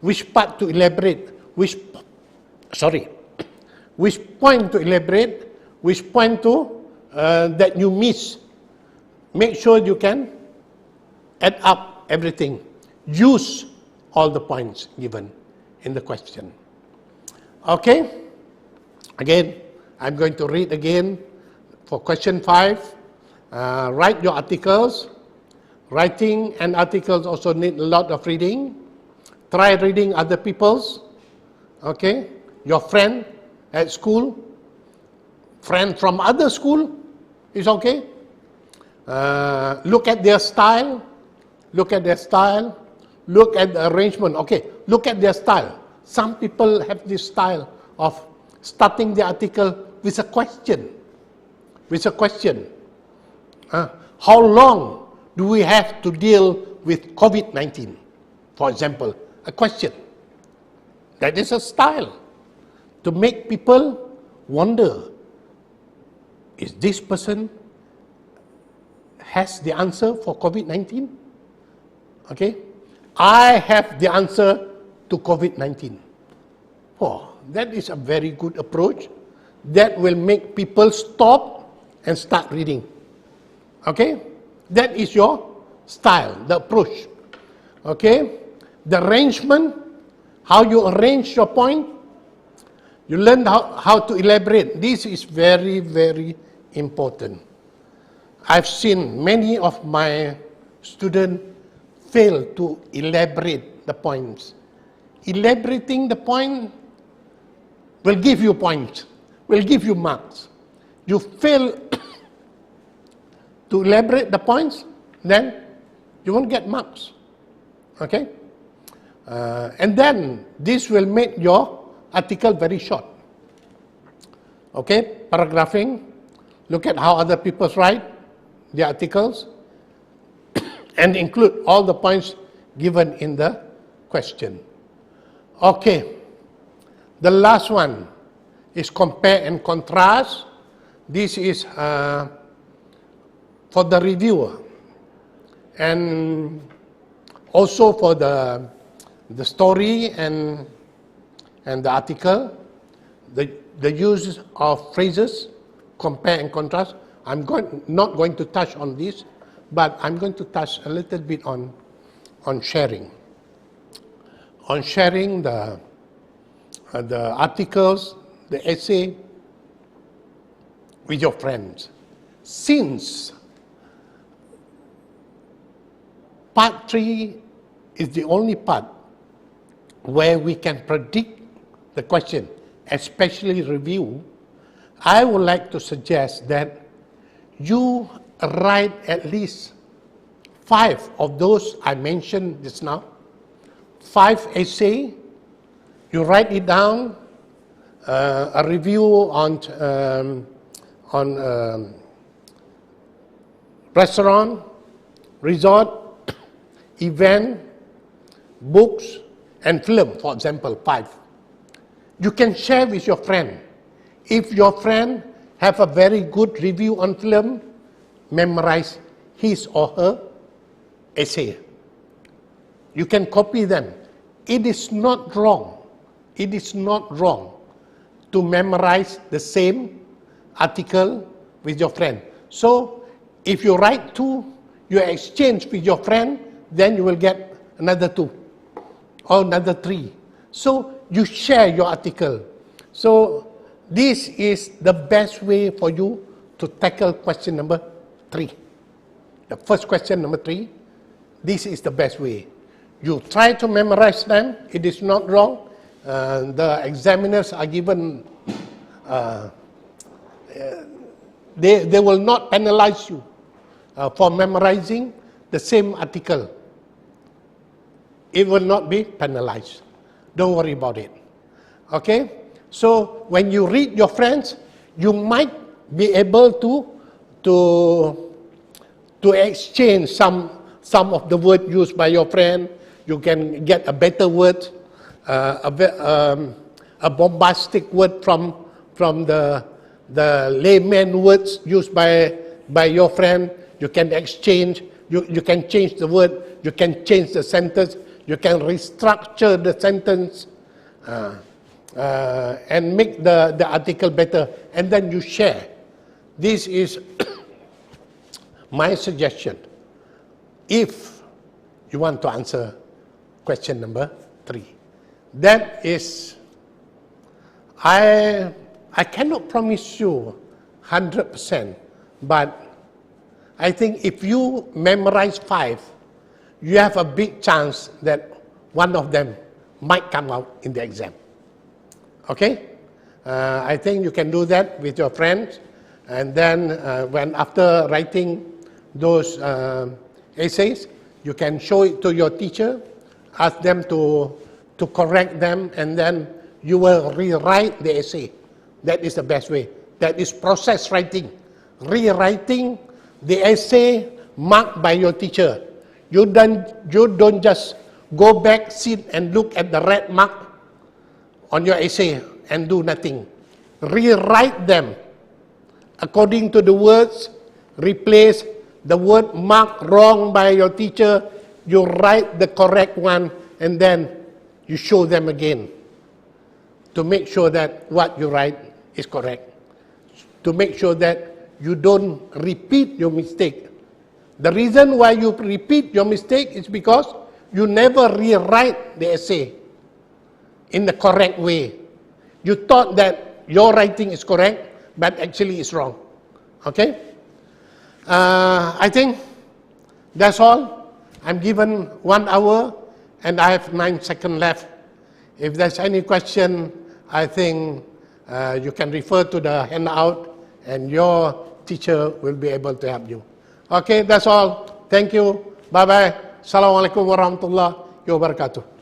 which part to elaborate, which point to elaborate, which point to that you miss. Make sure you can add up everything. Use all the points given in the question. Okay? Again, I'm going to read again for question 5. Write your articles. Writing and articles also need a lot of reading. Try reading other people's. Okay? Your friend at school. Friend from other school is okay. Look at their style. Look at their style. Look at the arrangement. Okay, look at their style. Some people have this style of starting the article with a question. With a question. How long do we have to deal with COVID-19? For example, a question. That is a style to make people wonder, is this person has the answer for COVID-19? Okay? I have the answer to COVID-19. Oh, that is a very good approach. That will make people stop and start reading. Okay? That is your style, the approach. Okay? The arrangement, how you arrange your point. You learn how to elaborate. This is very, very important. I've seen many of my students fail to elaborate the points. Elaborating the point will give you points, will give you marks. You fail to elaborate the points, then you won't get marks. Okay? And then this will make your article very short. Okay? Paragraphing. Look at how other people write the articles and include all the points given in the question. Okay. The last one is compare and contrast. This is for the reviewer and also for the story and the article, the use of phrases, compare and contrast. I'm not going to touch on this, but I'm going to touch a little bit on sharing. On sharing the articles, the essay with your friends. Since part 3 is the only part where we can predict the question, especially review, I would like to suggest that you write at least 5 of those I mentioned just now, 5 essays. You write it down, a review on restaurant, resort, event, books, and film, for example, 5. You can share with your friend. If your friend have a very good review on film, memorize his or her essay. You can copy them. It is not wrong. It is not wrong to memorize the same article with your friend. So, if you write 2, you exchange with your friend, then you will get another 2 or another 3. So, you share your article. So, this is the best way for you to tackle question number 3. The first question, number 3, this is the best way. You try to memorize them. It is not wrong. The examiners are given, they will not penalize you for memorizing the same article. It will not be penalized. Don't worry about it. Okay? So when you read your friends, you might be able to exchange some of the words used by your friend. You can get a better word, a bombastic word from the layman words used by your friend. You can exchange. You can change the word. You can change the sentence. You can restructure the sentence and make the article better, and then you share. This is my suggestion if you want to answer question number 3. That is, I cannot promise you 100%, but I think if you memorize 5, you have a big chance that one of them might come out in the exam. Okay? I think you can do that with your friends, and then when after writing those essays, you can show it to your teacher, ask them to correct them, and then you will rewrite the essay. That is the best way. That is process writing. Rewriting the essay marked by your teacher. You don't just go back, sit and look at the red mark on your essay and do nothing. Rewrite them according to the words. Replace the word marked wrong by your teacher. You write the correct one, and then you show them again to make sure that what you write is correct. To make sure that you don't repeat your mistake. The reason why you repeat your mistake is because you never rewrite the essay in the correct way. You thought that your writing is correct, but actually it's wrong. Okay? I think that's all. I'm given 1 hour and I have 9 seconds left. If there's any question, I think you can refer to the handout and your teacher will be able to help you. Okay, that's all. Thank you Bye-bye. Assalamualaikum warahmatullahi wabarakatuh.